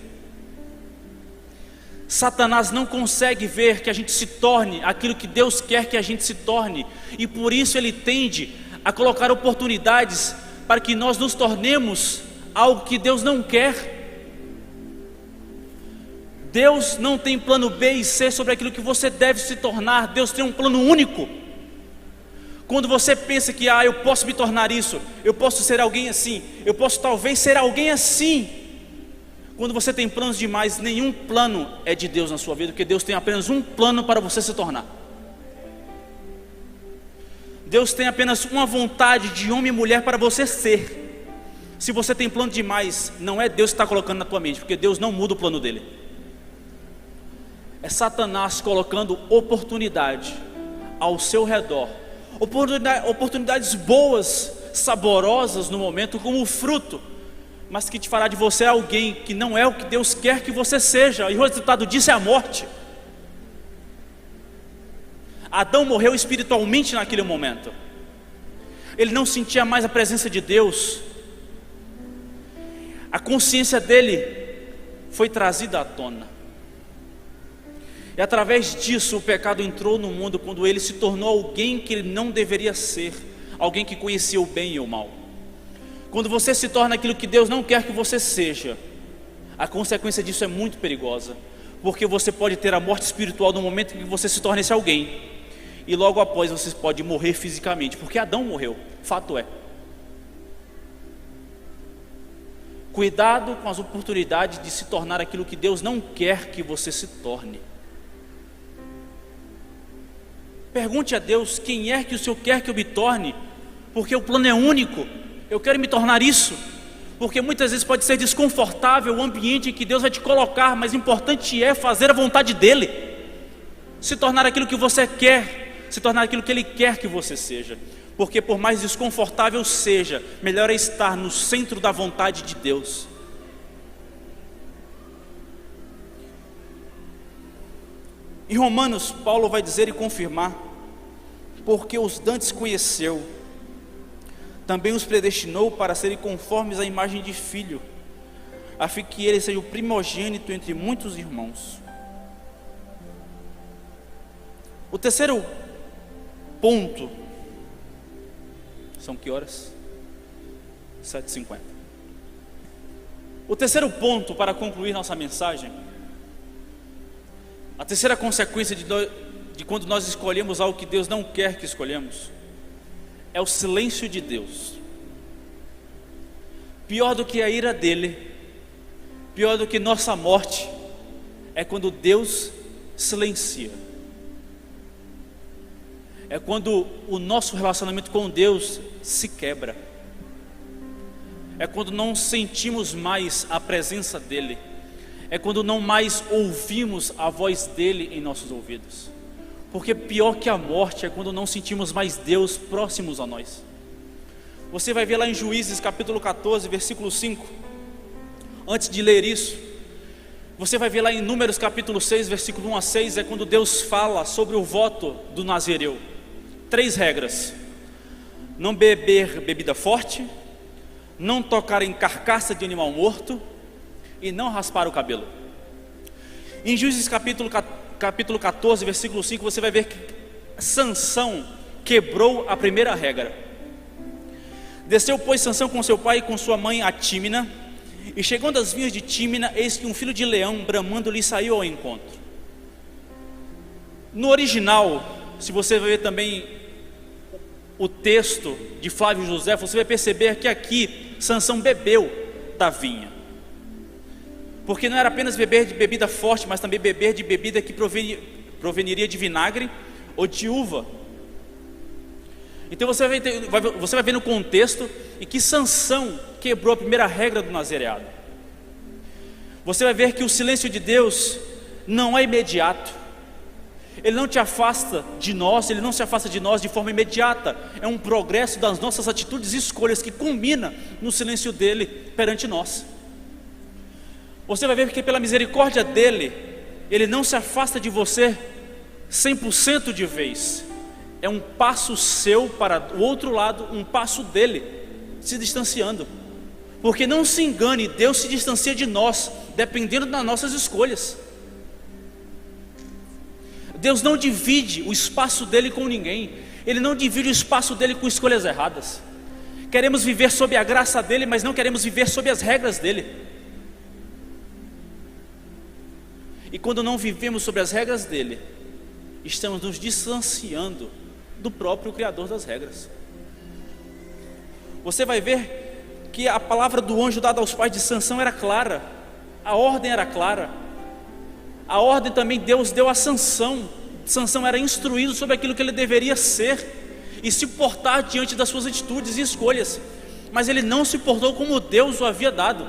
Satanás não consegue ver que a gente se torne aquilo que Deus quer que a gente se torne, e por isso ele tende a colocar oportunidades para que nós nos tornemos algo que Deus não quer. Deus não tem plano B e C sobre aquilo que você deve se tornar. Deus tem um plano único. Quando você pensa que eu posso me tornar isso, eu posso ser alguém assim, eu posso talvez ser alguém assim, quando você tem planos demais, nenhum plano é de Deus na sua vida, porque Deus tem apenas um plano para você se tornar. Deus tem apenas uma vontade de homem e mulher para você ser. Se você tem plano demais, não é Deus que está colocando na tua mente, porque Deus não muda o plano dele. É Satanás colocando oportunidade ao seu redor, oportunidades boas, saborosas no momento, como o fruto, mas que te fará de você alguém que não é o que Deus quer que você seja, e o resultado disso é a morte. Adão morreu espiritualmente naquele momento. Ele não sentia mais a presença de Deus. A consciência dele foi trazida à tona. E através disso o pecado entrou no mundo, quando ele se tornou alguém que ele não deveria ser, alguém que conhecia o bem e o mal. Quando você se torna aquilo que Deus não quer que você seja, a consequência disso é muito perigosa, porque você pode ter a morte espiritual no momento em que você se torna esse alguém, e logo após você pode morrer fisicamente, porque Adão morreu, fato é. Cuidado com as oportunidades de se tornar aquilo que Deus não quer que você se torne. Pergunte a Deus: quem é que o Senhor quer que eu me torne? Porque o plano é único. Eu quero me tornar isso, porque muitas vezes pode ser desconfortável o ambiente em que Deus vai te colocar, mas o importante é fazer a vontade dEle, se tornar aquilo que você quer, se tornar aquilo que Ele quer que você seja. Porque por mais desconfortável seja, melhor é estar no centro da vontade de Deus. Em Romanos, Paulo vai dizer e confirmar: porque os dantes conheceu, também os predestinou para serem conformes à imagem de filho, a fim que ele seja o primogênito entre muitos irmãos. O terceiro ponto, são que horas? 7h50. O terceiro ponto para concluir nossa mensagem, a terceira consequência de quando nós escolhemos algo que Deus não quer que escolhemos, é o silêncio de Deus. Pior do que a ira dele, pior do que nossa morte, é quando Deus silencia. É quando o nosso relacionamento com Deus se quebra. É quando não sentimos mais a presença dEle. É quando não mais ouvimos a voz dEle em nossos ouvidos. Porque pior que a morte é quando não sentimos mais Deus próximos a nós. Você vai ver lá em Juízes capítulo 14, versículo 5. Antes de ler isso, você vai ver lá em Números capítulo 6, versículo 1 a 6, é quando Deus fala sobre o voto do nazireu. 3 regras: não beber bebida forte, não tocar em carcaça de animal morto e não raspar o cabelo. Em Juízes capítulo 14, versículo 5, você vai ver que Sansão quebrou a primeira regra. Desceu, pois, Sansão com seu pai e com sua mãe a Tímina, e chegando às vinhas de Tímina, eis que um filho de leão bramando lhe saiu ao encontro. No original, se você ver também o texto de Flávio José, você vai perceber que aqui Sansão bebeu da vinha, porque não era apenas beber de bebida forte, mas também beber de bebida que proveniria de vinagre ou de uva. Então você vai ver no contexto em que Sansão quebrou a primeira regra do nazireado. Você vai ver que o silêncio de Deus não é imediato. Ele não te afasta de nós, Ele não se afasta de nós de forma imediata. É um progresso das nossas atitudes e escolhas que culmina no silêncio dEle perante nós. Você vai ver que pela misericórdia dEle, Ele não se afasta de você 100% de vez. É um passo seu para o outro lado, um passo dEle se distanciando. Porque não se engane, Deus se distancia de nós, dependendo das nossas escolhas. Deus não divide o espaço dEle com ninguém. Ele não divide o espaço dEle com escolhas erradas. Queremos viver sob a graça dEle, mas não queremos viver sob as regras dEle. E quando não vivemos sobre as regras dEle, estamos nos distanciando do próprio Criador das regras. Você vai ver que a palavra do anjo dada aos pais de Sansão era clara. A ordem era clara. A ordem também Deus deu a Sansão. Sansão era instruído sobre aquilo que ele deveria ser e se portar diante das suas atitudes e escolhas. Mas ele não se portou como Deus o havia dado.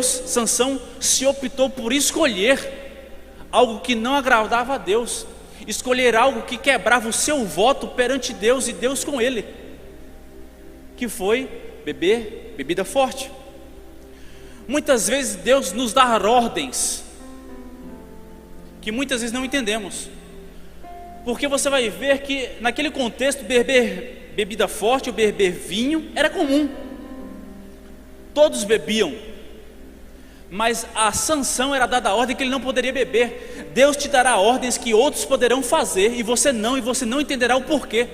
Sansão se optou por escolher algo que não agradava a Deus, escolher algo que quebrava o seu voto perante Deus e Deus com ele, que foi beber bebida forte. Muitas vezes Deus nos dá ordens que muitas vezes não entendemos, porque você vai ver que naquele contexto beber bebida forte ou beber vinho era comum, todos bebiam, mas a Sansão era dada a ordem que ele não poderia beber. Deus te dará ordens que outros poderão fazer e você não entenderá o porquê.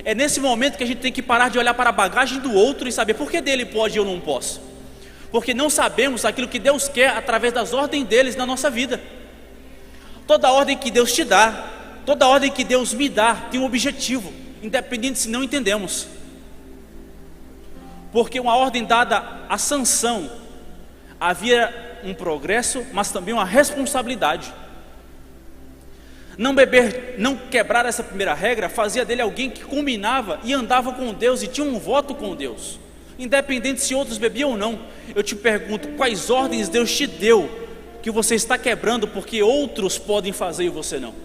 É nesse momento que a gente tem que parar de olhar para a bagagem do outro e saber por que dele pode e eu não posso, porque não sabemos aquilo que Deus quer através das ordens deles na nossa vida. Toda ordem que Deus te dá, toda ordem que Deus me dá tem um objetivo, independente se não entendemos. Porque uma ordem dada a Sansão, havia um progresso, mas também uma responsabilidade. Não beber, não quebrar essa primeira regra, fazia dele alguém que combinava e andava com Deus e tinha um voto com Deus, independente se outros bebiam ou não. Eu te pergunto, quais ordens Deus te deu que você está quebrando porque outros podem fazer e você não?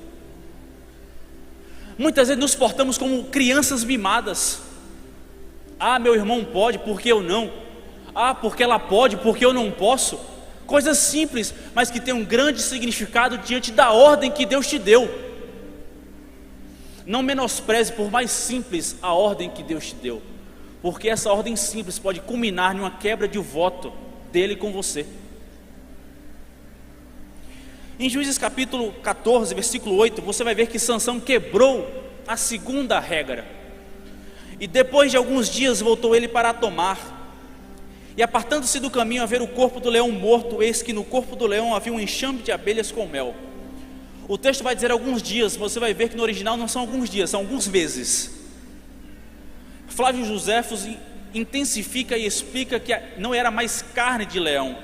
Muitas vezes nos portamos como crianças mimadas. Ah, meu irmão pode, porque eu não? Ah, porque ela pode, porque eu não posso? Coisas simples, mas que tem um grande significado diante da ordem que Deus te deu. Não menospreze, por mais simples, a ordem que Deus te deu, porque essa ordem simples pode culminar em uma quebra de voto dele com você. Em Juízes capítulo 14, versículo 8, você vai ver que Sansão quebrou a segunda regra. E depois de alguns dias voltou ele para tomar. E apartando-se do caminho a ver o corpo do leão morto, eis que no corpo do leão havia um enxame de abelhas com mel. O texto vai dizer alguns dias, você vai ver que no original não são alguns dias, são alguns meses. Flávio Joséfos intensifica e explica que não era mais carne de leão,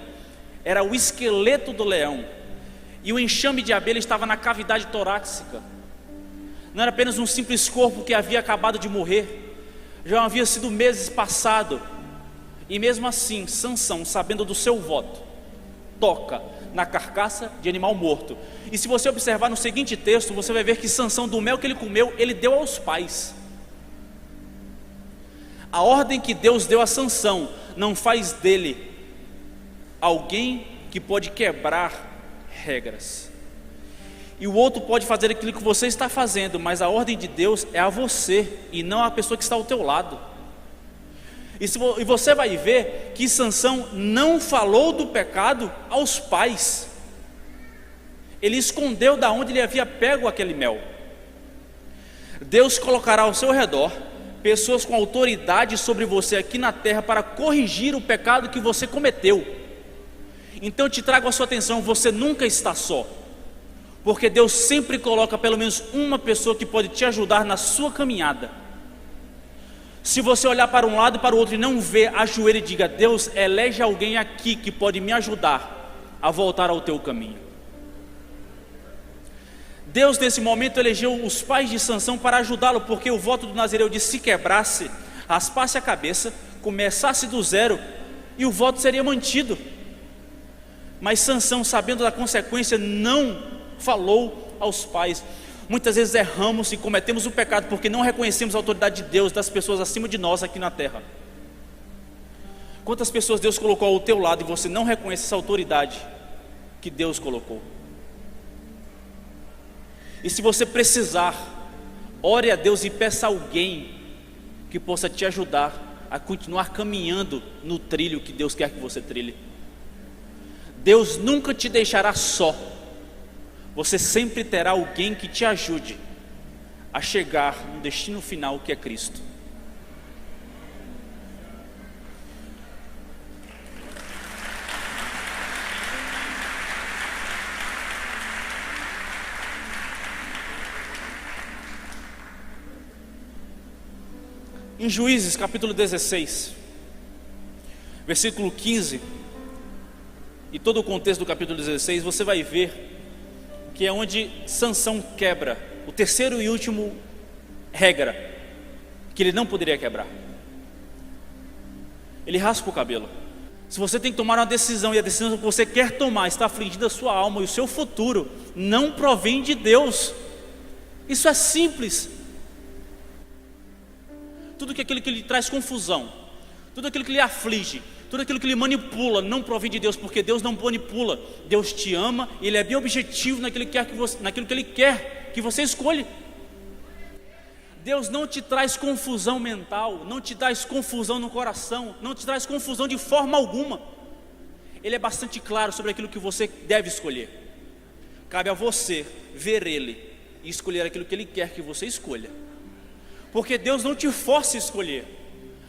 era o esqueleto do leão. E o enxame de abelha estava na cavidade torácica. Não era apenas um simples corpo que havia acabado de morrer, já havia sido meses passado. E mesmo assim, Sansão, sabendo do seu voto, toca na carcaça de animal morto. E se você observar no seguinte texto, você vai ver que Sansão, do mel que ele comeu, ele deu aos pais. A ordem que Deus deu a Sansão não faz dele alguém que pode quebrar regras, e o outro pode fazer aquilo que você está fazendo, mas a ordem de Deus é a você e não a pessoa que está ao teu lado. E você vai ver que Sansão não falou do pecado aos pais, ele escondeu da onde ele havia pego aquele mel. Deus colocará ao seu redor pessoas com autoridade sobre você aqui na terra para corrigir o pecado que você cometeu. Então eu te trago a sua atenção, você nunca está só, porque Deus sempre coloca pelo menos uma pessoa que pode te ajudar na sua caminhada. Se você olhar para um lado e para o outro e não ver, ajoelhe e diga: Deus, elege alguém aqui que pode me ajudar a voltar ao teu caminho. Deus nesse momento elegeu os pais de Sansão para ajudá-lo, porque o voto do Nazireu disse: se quebrasse, raspasse a cabeça, começasse do zero e o voto seria mantido. Mas Sansão, sabendo da consequência, não falou aos pais. Muitas vezes erramos e cometemos o pecado porque não reconhecemos a autoridade de Deus das pessoas acima de nós aqui na terra. Quantas pessoas Deus colocou ao teu lado e você não reconhece essa autoridade que Deus colocou? E se você precisar, ore a Deus e peça a alguém que possa te ajudar a continuar caminhando no trilho que Deus quer que você trilhe. Deus nunca te deixará só. Você sempre terá alguém que te ajude a chegar no destino final, que é Cristo. Em Juízes capítulo 16, versículo 15, e todo o contexto do capítulo 16, você vai ver que é onde Sansão quebra o terceiro e último regra que ele não poderia quebrar. Ele raspa o cabelo. Se você tem que tomar uma decisão e a decisão que você quer tomar está afligindo a sua alma e o seu futuro não provém de Deus, isso é simples. Tudo aquilo que lhe traz confusão, tudo aquilo que lhe aflige, tudo aquilo que lhe manipula não provém de Deus, porque Deus não manipula. Deus te ama e Ele é bem objetivo naquilo que Ele quer que você escolha. Deus não te traz confusão mental, não te traz confusão no coração, não te traz confusão de forma alguma. Ele é bastante claro sobre aquilo que você deve escolher. Cabe a você ver Ele e escolher aquilo que Ele quer que você escolha. Porque Deus não te força a escolher,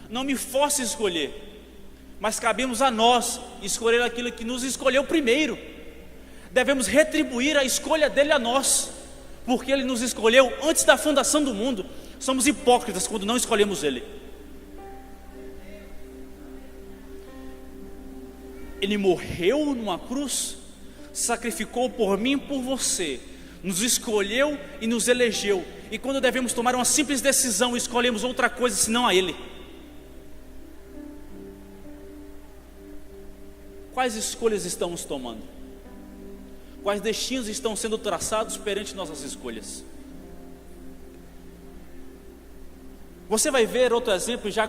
não me força a escolher, mas cabemos a nós escolher aquilo que nos escolheu primeiro. Devemos retribuir a escolha dele a nós, porque ele nos escolheu antes da fundação do mundo. Somos hipócritas quando não escolhemos ele. Ele morreu numa cruz, sacrificou por mim e por você, nos escolheu e nos elegeu. E quando devemos tomar uma simples decisão, escolhemos outra coisa senão a ele. Quais escolhas estamos tomando? Quais destinos estão sendo traçados perante nossas escolhas? Você vai ver outro exemplo, já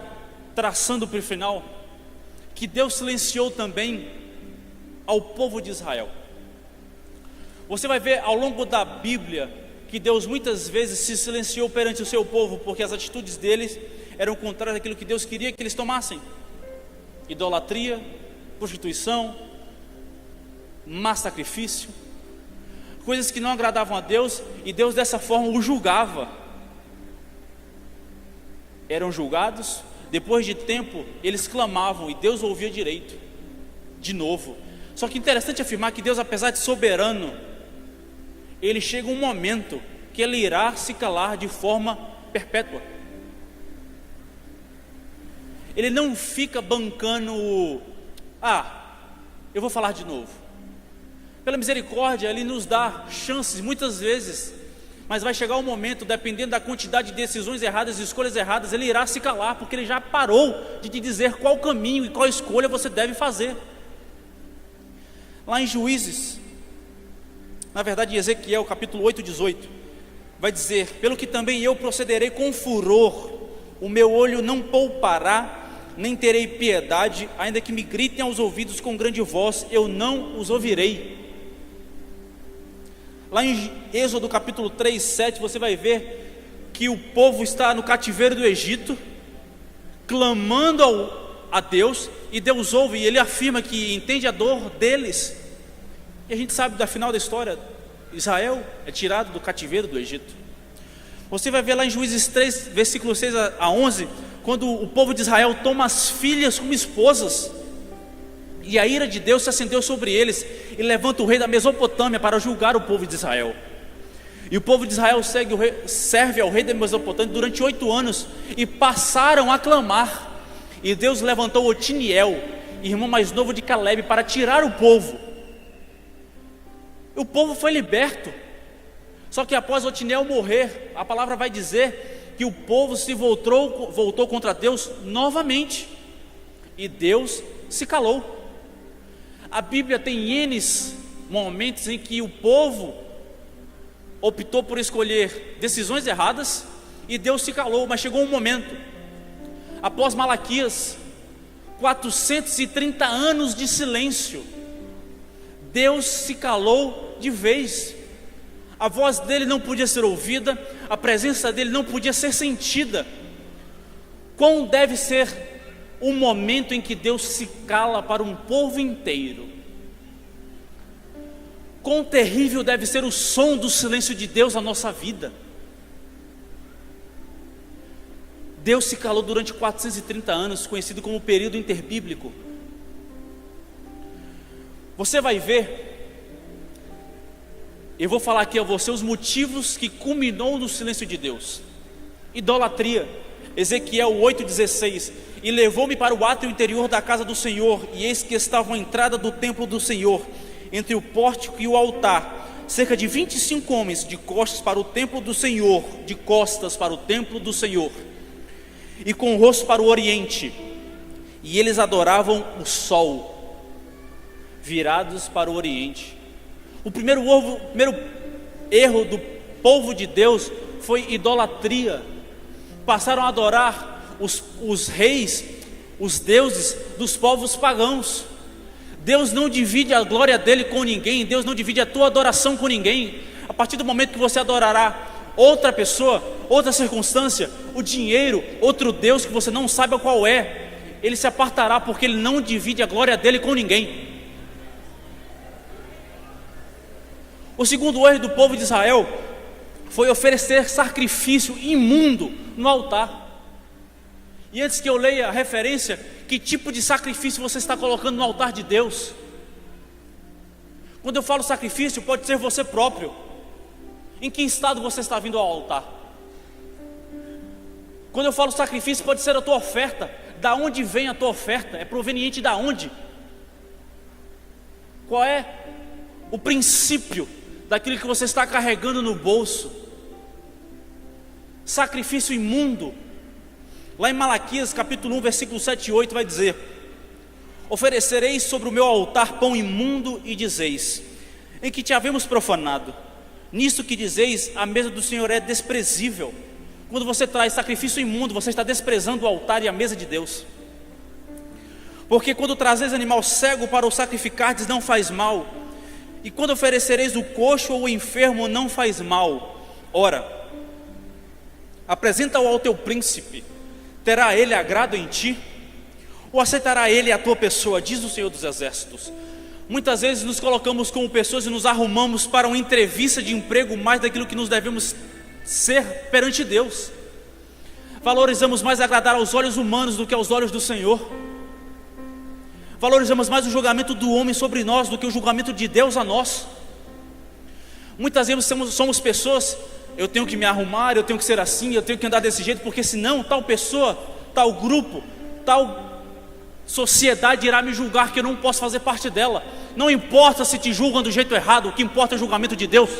traçando para o final, que Deus silenciou também ao povo de Israel. Você vai ver ao longo da Bíblia que Deus muitas vezes se silenciou perante o seu povo, porque as atitudes deles eram contrárias àquilo que Deus queria que eles tomassem: idolatria, prostituição, má sacrifício, coisas que não agradavam a Deus, e Deus dessa forma o julgava. Eram julgados, depois de tempo eles clamavam e Deus ouvia direito, de novo. Só que interessante afirmar que Deus, apesar de soberano, ele chega um momento que ele irá se calar de forma perpétua. Ele não fica bancando eu vou falar de novo. Pela misericórdia, Ele nos dá chances muitas vezes, mas vai chegar um momento, dependendo da quantidade de decisões erradas e escolhas erradas, Ele irá se calar, porque Ele já parou de te dizer qual caminho e qual escolha você deve fazer. Lá em Juízes, na verdade em Ezequiel capítulo 8, 18, vai dizer: pelo que também eu procederei com furor, o meu olho não poupará, nem terei piedade, ainda que me gritem aos ouvidos com grande voz, eu não os ouvirei. Lá em Êxodo capítulo 3, 7, você vai ver que o povo está no cativeiro do Egito, clamando a Deus, e Deus ouve, e Ele afirma que entende a dor deles. E a gente sabe da final da história: Israel é tirado do cativeiro do Egito. Você vai ver lá em Juízes 3, versículos 6 a 11, quando o povo de Israel toma as filhas como esposas, e a ira de Deus se acendeu sobre eles, e levanta o rei da Mesopotâmia para julgar o povo de Israel. E o povo de Israel serve ao rei da Mesopotâmia durante 8 anos, e passaram a clamar, e Deus levantou Otiniel, irmão mais novo de Caleb, para tirar o povo. O povo foi liberto. Só que após Otiniel morrer, a palavra vai dizer que o povo se voltou contra Deus novamente, e Deus se calou. A Bíblia tem N momentos em que o povo optou por escolher decisões erradas e Deus se calou. Mas chegou um momento, após Malaquias, 430 anos de silêncio, Deus se calou de vez. A voz dele não podia ser ouvida, a presença dele não podia ser sentida. Quão deve ser o momento em que Deus se cala para um povo inteiro? Quão terrível deve ser o som do silêncio de Deus na nossa vida? Deus se calou durante 430 anos, conhecido como período interbíblico. Você vai ver, eu vou falar aqui a você os motivos que culminou no silêncio de Deus. Idolatria, Ezequiel 8,16: e levou-me para o átrio interior da casa do Senhor, e eis que estava a entrada do templo do Senhor, entre o pórtico e o altar, cerca de 25 homens, de costas para o templo do Senhor, e com o rosto para o oriente, e eles adoravam o sol, virados para o oriente. O primeiro erro do povo de Deus foi idolatria. Passaram a adorar os reis, os deuses dos povos pagãos. Deus não divide a glória dele com ninguém, Deus não divide a tua adoração com ninguém. A partir do momento que você adorará outra pessoa, outra circunstância, o dinheiro, outro Deus que você não saiba qual é, ele se apartará, porque ele não divide a glória dele com ninguém. O segundo erro do povo de Israel foi oferecer sacrifício imundo no altar. E antes que eu leia a referência, que tipo de sacrifício você está colocando no altar de Deus? Quando eu falo sacrifício, pode ser você próprio. Em que estado você está vindo ao altar? Quando eu falo sacrifício, pode ser a tua oferta. Da onde vem a tua oferta? É proveniente da onde? Qual é o princípio daquilo que você está carregando no bolso? Sacrifício imundo. Lá em Malaquias capítulo 1, versículo 7 e 8 vai dizer: oferecereis sobre o meu altar pão imundo e dizeis: em que te havemos profanado. Nisto que dizeis, a mesa do Senhor é desprezível. Quando você traz sacrifício imundo, você está desprezando o altar e a mesa de Deus. Porque quando trazeis animal cego para o sacrificardes, não faz mal, e quando oferecereis o coxo ou o enfermo, não faz mal. Ora, apresenta-o ao teu príncipe. Terá ele agrado em ti? Ou aceitará ele a tua pessoa? Diz o Senhor dos Exércitos. Muitas vezes nos colocamos como pessoas e nos arrumamos para uma entrevista de emprego mais daquilo que nos devemos ser perante Deus. Valorizamos mais agradar aos olhos humanos do que aos olhos do Senhor. Valorizamos mais o julgamento do homem sobre nós do que o julgamento de Deus a nós. Muitas vezes somos pessoas: eu tenho que me arrumar, eu tenho que ser assim, eu tenho que andar desse jeito, porque senão tal pessoa, tal grupo, tal sociedade irá me julgar que eu não posso fazer parte dela. Não importa se te julgam do jeito errado, o que importa é o julgamento de Deus.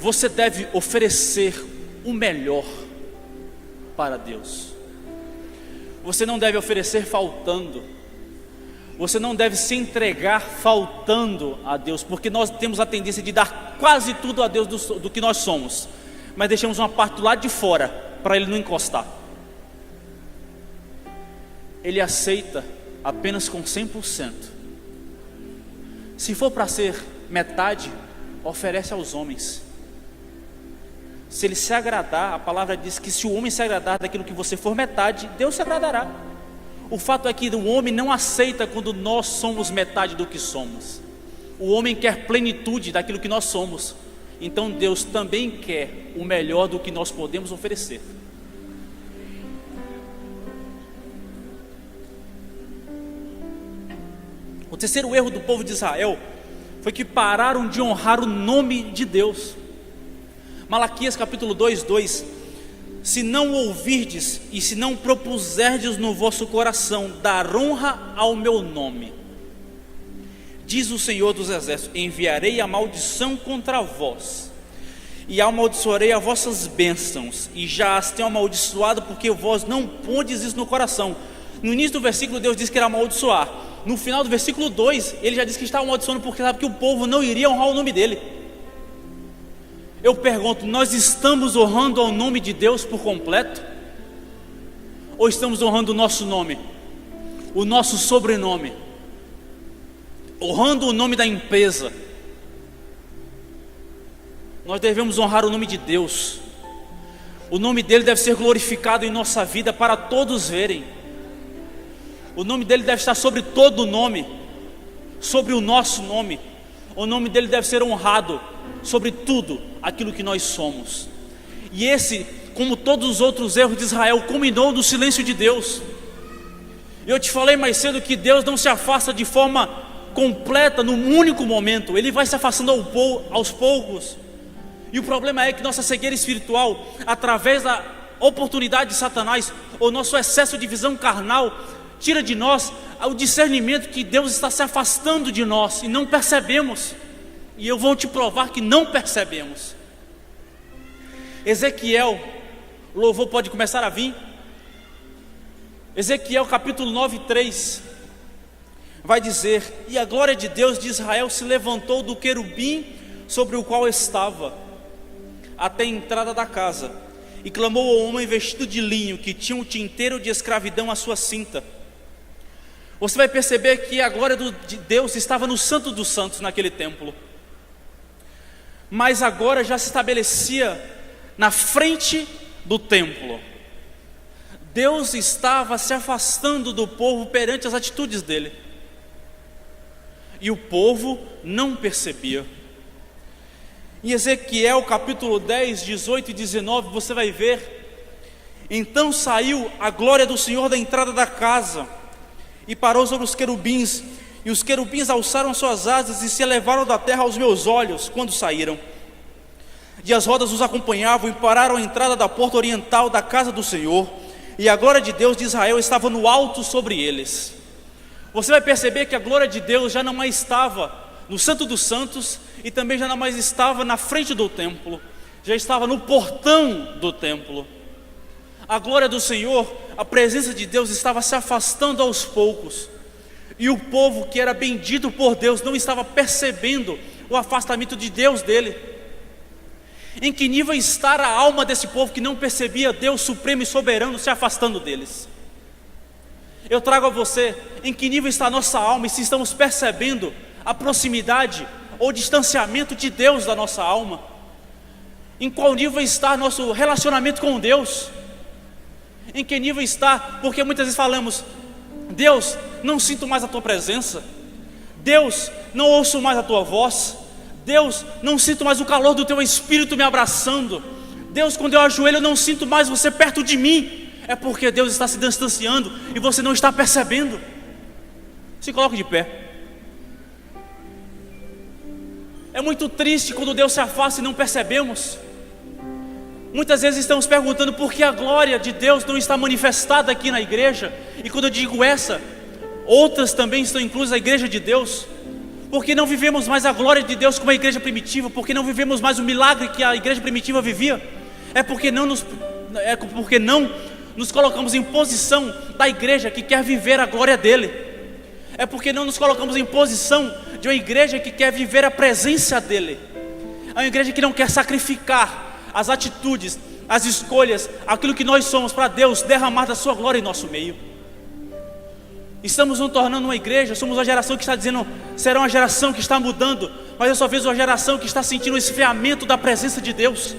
Você deve oferecer o melhor para Deus. Você não deve oferecer faltando. Você não deve se entregar faltando a Deus, porque nós temos a tendência de dar quase tudo a Deus do que nós somos, mas deixamos uma parte do lado de fora para Ele não encostar. Ele aceita apenas com 100%. Se for para ser metade, oferece aos homens. Se ele se agradar, a palavra diz que se o homem se agradar daquilo que você for metade, Deus se agradará. O fato é que o homem não aceita quando nós somos metade do que somos. O homem quer plenitude daquilo que nós somos. Então Deus também quer o melhor do que nós podemos oferecer. O terceiro erro do povo de Israel foi que pararam de honrar o nome de Deus. Malaquias capítulo 2:2: se não ouvirdes e se não propuserdes no vosso coração dar honra ao meu nome, diz o Senhor dos Exércitos, enviarei a maldição contra vós, e amaldiçoarei as vossas bênçãos, e já as tenho amaldiçoado, porque vós não pondes isso no coração. No início do versículo Deus disse que era amaldiçoar. No final do versículo 2, ele já disse que estava amaldiçoando porque sabe que o povo não iria honrar o nome dele. Eu pergunto, nós estamos honrando ao nome de Deus por completo? Ou estamos honrando o nosso nome, o nosso sobrenome, honrando o nome da empresa? Nós devemos honrar o nome de Deus. O nome dele deve ser glorificado em nossa vida para todos verem. O nome dele deve estar sobre todo nome, sobre o nosso nome. O nome dele deve ser honrado sobre tudo aquilo que nós somos. E esse, como todos os outros erros de Israel, culminou no silêncio de Deus. Eu te falei mais cedo que Deus não se afasta de forma completa num único momento. Ele vai se afastando aos poucos. E o problema é que nossa cegueira espiritual, através da oportunidade de Satanás, ou nosso excesso de visão carnal, tira de nós o discernimento que Deus está se afastando de nós e não percebemos. E eu vou te provar que não percebemos. Ezequiel, o louvor pode começar a vir. Ezequiel capítulo 9:3 vai dizer: e a glória de Deus de Israel se levantou do querubim sobre o qual estava, até a entrada da casa, e clamou ao homem vestido de linho, que tinha um tinteiro de escravidão à sua cinta. Você vai perceber que a glória de Deus estava no Santo dos Santos naquele templo, mas agora já se estabelecia na frente do templo. Deus estava se afastando do povo perante as atitudes dele, e o povo não percebia. Em Ezequiel capítulo 10, 18 e 19, você vai ver: então saiu a glória do Senhor da entrada da casa, e parou sobre os querubins, e os querubins alçaram suas asas e se elevaram da terra aos meus olhos quando saíram. E as rodas os acompanhavam, e pararam à entrada da porta oriental da casa do Senhor, e a glória de Deus de Israel estava no alto sobre eles. Você vai perceber que a glória de Deus já não mais estava no Santo dos Santos, e também já não mais estava na frente do templo, já estava no portão do templo. A glória do Senhor, a presença de Deus estava se afastando aos poucos, e o povo que era bendito por Deus não estava percebendo o afastamento de Deus dele. Em que nível está a alma desse povo que não percebia Deus supremo e soberano se afastando deles? Eu trago a você, em que nível está a nossa alma, e se estamos percebendo a proximidade ou distanciamento de Deus da nossa alma? Em qual nível está nosso relacionamento com Deus? Em que nível está? Porque muitas vezes falamos: Deus, não sinto mais a tua presença. Deus, não ouço mais a tua voz. Deus, não sinto mais o calor do teu espírito me abraçando. Deus, quando eu ajoelho, eu não sinto mais você perto de mim. É porque Deus está se distanciando e você não está percebendo. Se coloque de pé. É muito triste quando Deus se afasta e não percebemos. Muitas vezes estamos perguntando por que a glória de Deus não está manifestada aqui na igreja. E quando eu digo essa, outras também estão inclusas na igreja de Deus. Porque não vivemos mais a glória de Deus como a igreja primitiva. Porque não vivemos mais o milagre que a igreja primitiva vivia. É porque não nos colocamos em posição da igreja que quer viver a glória dele. É porque não nos colocamos em posição de uma igreja que quer viver a presença dele. É uma igreja que não quer sacrificar as atitudes, as escolhas, aquilo que nós somos para Deus derramar da sua glória em nosso meio. Estamos nos tornando uma igreja, somos uma geração que está dizendo, será uma geração que está mudando, mas eu só vejo uma geração que está sentindo o esfriamento da presença de Deus.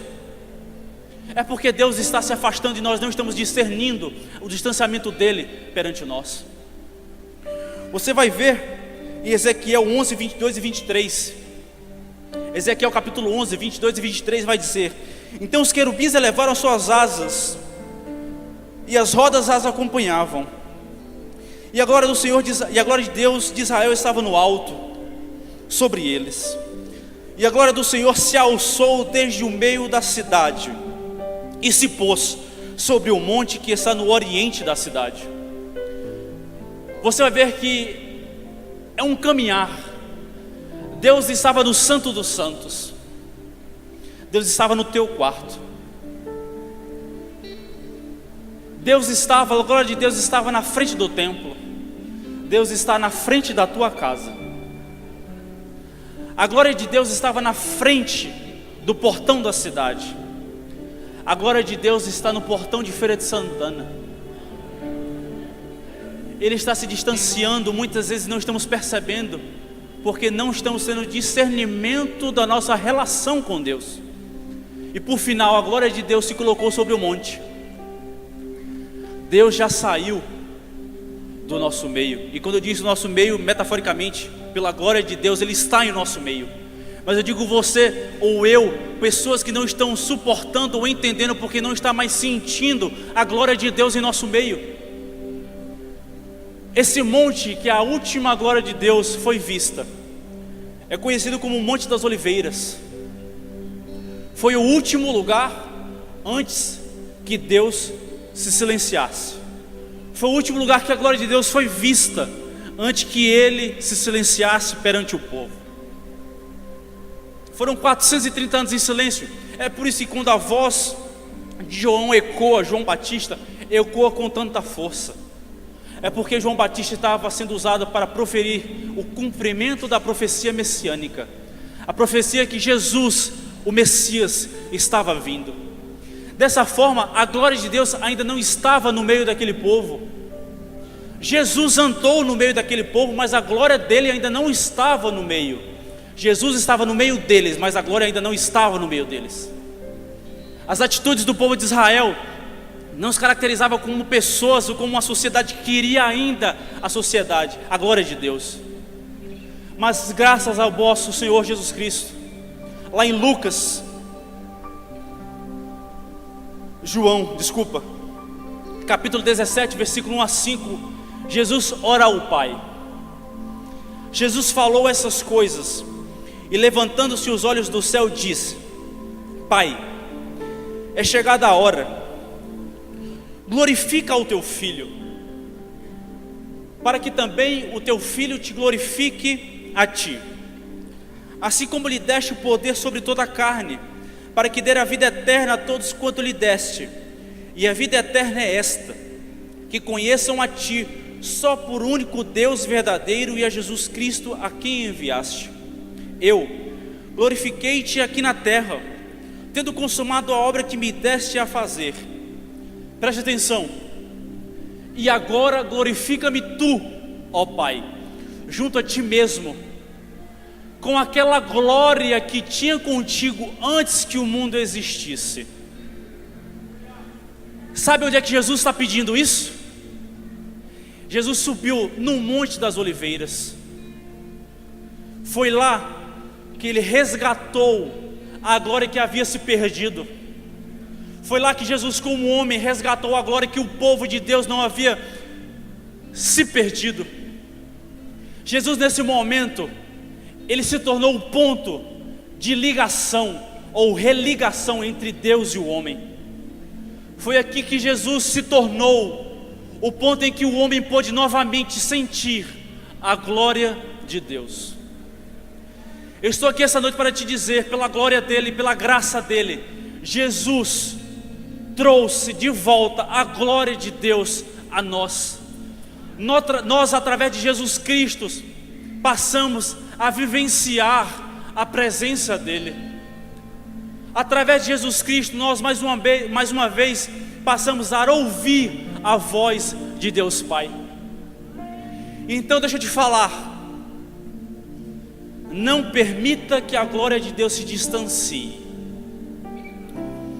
É porque Deus está se afastando e nós não estamos discernindo o distanciamento dele perante nós. Você vai ver em Ezequiel 11, 22 e 23. Ezequiel capítulo 11, 22 e 23 vai dizer: então os querubins elevaram suas asas, e as rodas as acompanhavam, e a glória do Senhor e a glória de Deus de Israel estava no alto sobre eles. E a glória do Senhor se alçou desde o meio da cidade e se pôs sobre o monte que está no oriente da cidade. Você vai ver que é um caminhar. Deus estava no Santo dos Santos. Deus estava no teu quarto. A glória de Deus estava na frente do templo. Deus está na frente da tua casa. A glória de Deus estava na frente do portão da cidade. A glória de Deus está no portão de Feira de Santana. Ele está se distanciando, muitas vezes não estamos percebendo, porque não estamos tendo discernimento da nossa relação com Deus. E por final, a glória de Deus se colocou sobre o monte. Deus já saiu do nosso meio. E quando eu digo nosso meio, metaforicamente, pela glória de Deus, Ele está em nosso meio. Mas eu digo você ou eu, pessoas que não estão suportando ou entendendo, porque não está mais sentindo a glória de Deus em nosso meio. Esse monte, que é a última glória de Deus foi vista, é conhecido como o Monte das Oliveiras. Foi o último lugar antes que Deus se silenciasse. Foi o último lugar que a glória de Deus foi vista antes que Ele se silenciasse perante o povo. Foram 430 anos em silêncio. É por isso que quando a voz de João ecoa, João Batista ecoa com tanta força, é porque João Batista estava sendo usado para proferir o cumprimento da profecia messiânica, a profecia que Jesus, o Messias, estava vindo. Dessa forma, a glória de Deus ainda não estava no meio daquele povo. Jesus andou no meio daquele povo, mas a glória dele ainda não estava no meio. Jesus estava no meio deles, mas a glória ainda não estava no meio deles. As atitudes do povo de Israel não se caracterizavam como pessoas ou como uma sociedade que queria ainda a glória de Deus. Mas graças ao vosso Senhor Jesus Cristo, lá em capítulo 17, versículo 1 a 5, Jesus ora ao Pai. Jesus falou essas coisas e levantando-se os olhos do céu disse: Pai, é chegada a hora, glorifica o teu Filho, para que também o teu Filho te glorifique a ti, assim como lhe deste o poder sobre toda a carne, para que dê a vida eterna a todos quanto lhe deste. E a vida eterna é esta, que conheçam a ti, só por único Deus verdadeiro, e a Jesus Cristo a quem enviaste. Eu glorifiquei-te aqui na terra, tendo consumado a obra que me deste a fazer. Preste atenção. E agora glorifica-me tu, ó Pai, junto a ti mesmo, com aquela glória que tinha contigo antes que o mundo existisse. Sabe onde é que Jesus está pedindo isso? Jesus subiu no Monte das Oliveiras. Foi lá que Ele resgatou a glória que havia se perdido. Foi lá que Jesus, como homem, resgatou a glória que o povo de Deus não havia se perdido. Jesus, nesse momento, Ele se tornou o ponto de ligação ou religação entre Deus e o homem. Foi aqui que Jesus se tornou o ponto em que o homem pôde novamente sentir a glória de Deus. Eu estou aqui essa noite para te dizer, pela glória dele, pela graça dele, Jesus trouxe de volta a glória de Deus a nós. Nós, através de Jesus Cristo, passamos a vivenciar a presença dele. Através de Jesus Cristo, nós mais uma vez passamos a ouvir a voz de Deus Pai. Então deixa eu te falar, não permita que a glória de Deus se distancie,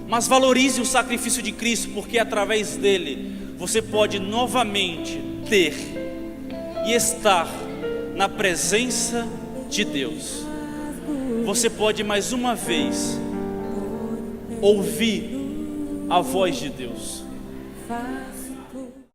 mas valorize o sacrifício de Cristo, porque através dele você pode novamente ter e estar na presença de Deus. Você pode mais uma vez ouvir a voz de Deus.